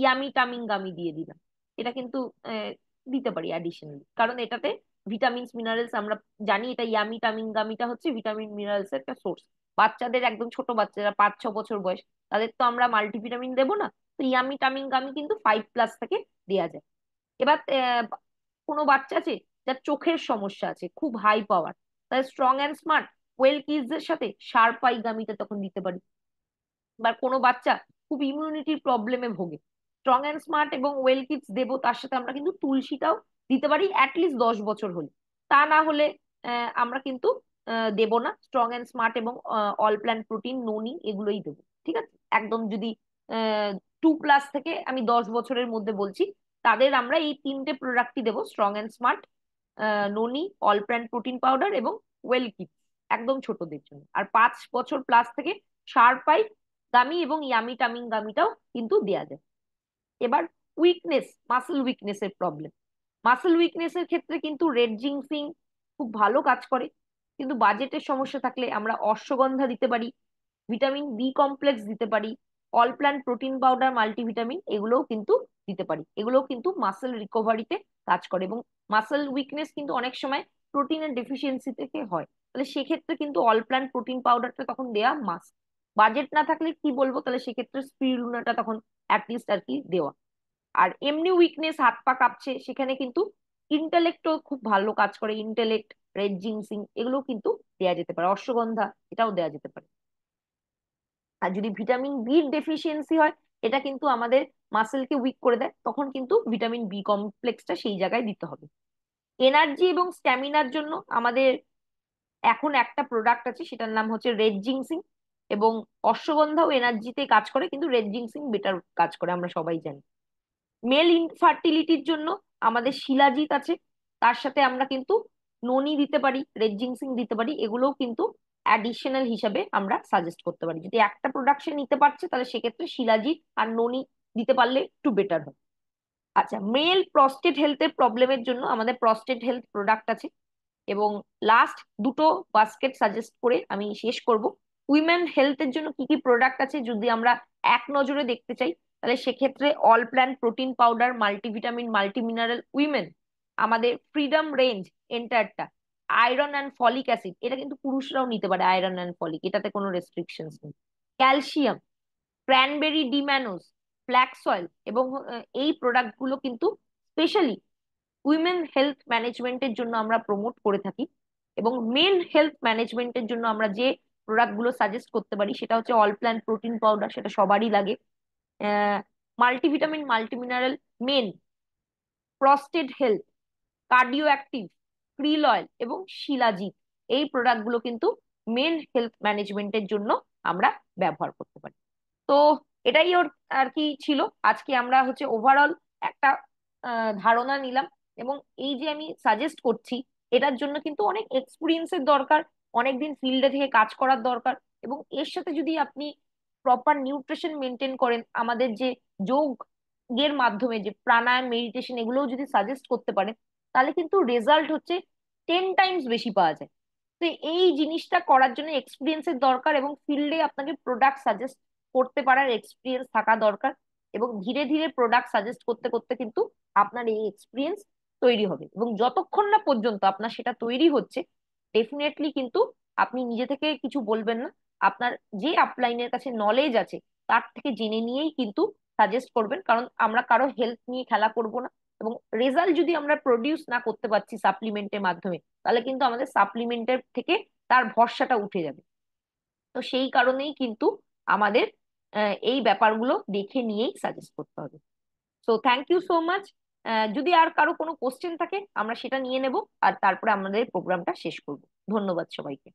ইয়ামি টামিং গামি দিয়ে দিলাম। এটা কিন্তু দিতে পারি অ্যাডিশনালি, কারণ এটাতে ভিটামিনস মিনারেলস আমরা জানি, এটা ইয়ামি টামিং গামিটা হচ্ছে ভিটামিন মিনারেলস এর একটা সোর্স। বাচ্চাদের, একদম ছোট বাচ্চারা 5-6 বছর বয়স, তাদের তো আমরা মাল্টিভিটামিন দেবো না, তো ইয়ামি টামিং গামি কিন্তু 5+ থেকে দেওয়া যায়। এবার কোনো বাচ্চা আছে যার চোখের সমস্যা আছে খুব হাই পাওয়ার, তাহলে strong and smart well kids এর সাথে শার্প আই গামিটা তখন দিতে পারি। বা কোনো বাচ্চা খুব ইমিউনিটির প্রবলেমে ভোগে, স্ট্রং অ্যান্ড স্মার্ট এবং ওয়েল কিডস দেবো, তার সাথে আমরা কিন্তু তুলসীটাও দিতে পারি অ্যাটলিস্ট 10 বছর হলে। তা না হলে আমরা কিন্তু দেবো না, স্ট্রং অ্যান্ড স্মার্ট এবং অল প্ল্যান প্রোটিন, ননি, এগুলোই দেবো। ঠিক আছে, একদম যদি 2+ থেকে আমি 10 বছরের মধ্যে বলছি, তাদের আমরা এই তিনটে প্রোডাক্টই দেবো, strong and smart, Noni, all plant protein powder এবং ওয়েল কিডস, একদম ছোটদের জন্য। আর 5 বছর+ থেকে শার্পাই গামি এবং ইয়ামি টামিং গামিটাও কিন্তু দেয়া যায়। এবার উইকনেস, মাসেল উইকনেসের প্রবলেম, মাসেল উইকনেসের ক্ষেত্রে কিন্তু রেড জিংসিং খুব ভালো কাজ করে। কিন্তু বাজেটের সমস্যা থাকলে আমরা অশ্বগন্ধা দিতে পারি, ভিটামিন বি কমপ্লেক্স দিতে পারি, all plant protein powder multivitamin, এগুলোও কিন্তু দিতে পারি। এগুলোও কিন্তু মাসেল রিকভারিতে কাজ করে, এবং মাসেল উইকনেস কিন্তু অনেক সময় প্রোটিনের ডেফিসিয়েন্সি থেকে হয়, তাহলে সেক্ষেত্রে কিন্তু অল প্ল্যান প্রোটিন পাউডারটা তখন দেওয়া মাস্ট। বাজেট না থাকলে কি বলবো, তাহলে সেক্ষেত্রে স্পিরুলিনাটা তখন অ্যাটলিস্ট আর কি দেওয়া। আর এমনি উইকনেস, হাত পা কাঁপছে, সেখানে কিন্তু ইন্টেলেক্টও খুব ভালো কাজ করে, ইন্টেলেক্ট, রেড জিনসিং, এগুলো কিন্তু দেয়া যেতে পারে, অশ্বগন্ধা এটাও দেয়া যেতে পারে। আর যদি ভিটামিন বির ডেফিসিয়েন্সি হয়, এটা কিন্তু আমাদের মাসেলকে উইক করে দেয়, তখন কিন্তু ভিটামিন বি কমপ্লেক্সটা সেই জায়গায় দিতে হবে। এনার্জি এবং স্ট্যামিনার জন্য আমাদের এখন একটা প্রোডাক্ট আছে, সেটার নাম হচ্ছে রেড জিংসিং। এবং অশ্বগন্ধাও এনার্জিতে কাজ করে, কিন্তু রেড জিংসিং বেটার কাজ করে, আমরা সবাই জানি। মেল ইনফার্টিলিটির জন্য আমাদের শিলাজিৎ আছে, তার সাথে আমরা কিন্তু ননি দিতে পারি, রেড জিংসিং দিতে পারি, এগুলোও কিন্তু অ্যাডিশনাল হিসাবে আমরা সাজেস্ট করতে পারি। যদি একটা প্রোডাক্ট সে নিতে পারছে, তাহলে সেক্ষেত্রে শিলাজিৎ আর ননি দিতে পারলে একটু বেটার হয়। আচ্ছা, মেল প্রস্টেট হেলথের প্রবলেমের জন্য আমাদের প্রস্টেট হেলথ প্রোডাক্ট আছে। এবং লাস্ট দুটো বাস্কেট সাজেস্ট করে আমি শেষ করব। উইমেন হেলথের জন্য কি কি প্রোডাক্ট আছে যদি আমরা এক নজরে দেখতে চাই, তাহলে সেক্ষেত্রে all plant protein powder, multivitamin, multimineral women, আমাদের ফ্রিডম রেঞ্জ এন্টারটা, আয়রন অ্যান্ড ফলিক অ্যাসিড, এটা কিন্তু পুরুষরাও নিতে পারে, আয়রন অ্যান্ড ফলিক, এটাতে কোনো রেস্ট্রিকশনস নেই। ক্যালসিয়াম, ক্র্যানবেরি ডিম্যানোস, ফ্ল্যাক্স অয়েল, এবং এই প্রোডাক্টগুলো কিন্তু স্পেশালি উইমেন হেলথ ম্যানেজমেন্টের জন্য আমরা প্রমোট করে থাকি। এবং মেন হেলথ ম্যানেজমেন্টের জন্য আমরা যে প্রোডাক্ট গুলো সাজেস্ট করতে পারি সেটা হচ্ছে অল প্ল্যান প্রোটিন পাউডার, সেটা সবারই লাগে। Multivitamin, multimineral men, prostate health, cardio active, krill oil এবং শিলাজিৎ, এই প্রোডাক্টগুলো কিন্তু মেন হেলথ ম্যানেজমেন্টের জন্য আমরা ব্যবহার করতে পারি। তো এটাই ওর আর কি ছিল। আজকে আমরা হচ্ছে ওভারঅল একটা ধারণা নিলাম। এবং এই যে আমি সাজেস্ট করছি, এটার জন্য কিন্তু অনেক এক্সপিরিয়েন্সের দরকার, অনেকদিন ফিল্ডে থেকে কাজ করার দরকার। এবং এর সাথে যদি আপনি প্রপার নিউট্রিশন মেনটেন করেন, আমাদের যে যোগের মাধ্যমে যে প্রাণায়াম, মেডিটেশন, এগুলোও যদি সাজেস্ট করতে পারেন, তাহলে কিন্তু রেজাল্ট হচ্ছে 10 টাইমস বেশি পাওয়া যায়। তো এই জিনিসটা করার জন্য এক্সপিরিয়েন্সের দরকার, এবং ফিল্ডে আপনাকে প্রোডাক্ট সাজেস্ট করতে পারার এক্সপিরিয়েন্স থাকা দরকার। এবং ধীরে ধীরে প্রোডাক্ট সাজেস্ট করতে করতে কিন্তু আপনার এই এক্সপিরিয়েন্স তৈরি হবে। এবং যতক্ষণ না পর্যন্ত আপনার সেটা তৈরি হচ্ছে, ডেফিনেটলি কিন্তু আপনি নিজে থেকে কিছু বলবেন না। আপনার যে আপলাইনের কাছে নলেজ আছে তার থেকে জেনে নিয়েই কিন্তু সাজেস্ট করবেন, কারণ আমরা কারো হেলথ নিয়ে খেলা করব না। এবং রেজাল্ট যদি আমরা প্রডিউস না করতে পারছি সাপ্লিমেন্টের মাধ্যমে, তাহলে কিন্তু আমাদের সাপ্লিমেন্টের থেকে তার ভরসাটা উঠে যাবে। তো সেই কারণেই কিন্তু আমাদের এই ব্যাপারগুলো দেখে নিয়েই সাজেস্ট করতে হবে। So thank you so much. যদি আর কারো কোনো কোশ্চেন থাকে আমরা সেটা নিয়ে নেব, আর তারপরে আমাদের প্রোগ্রামটা শেষ করব। ধন্যবাদ সবাইকে।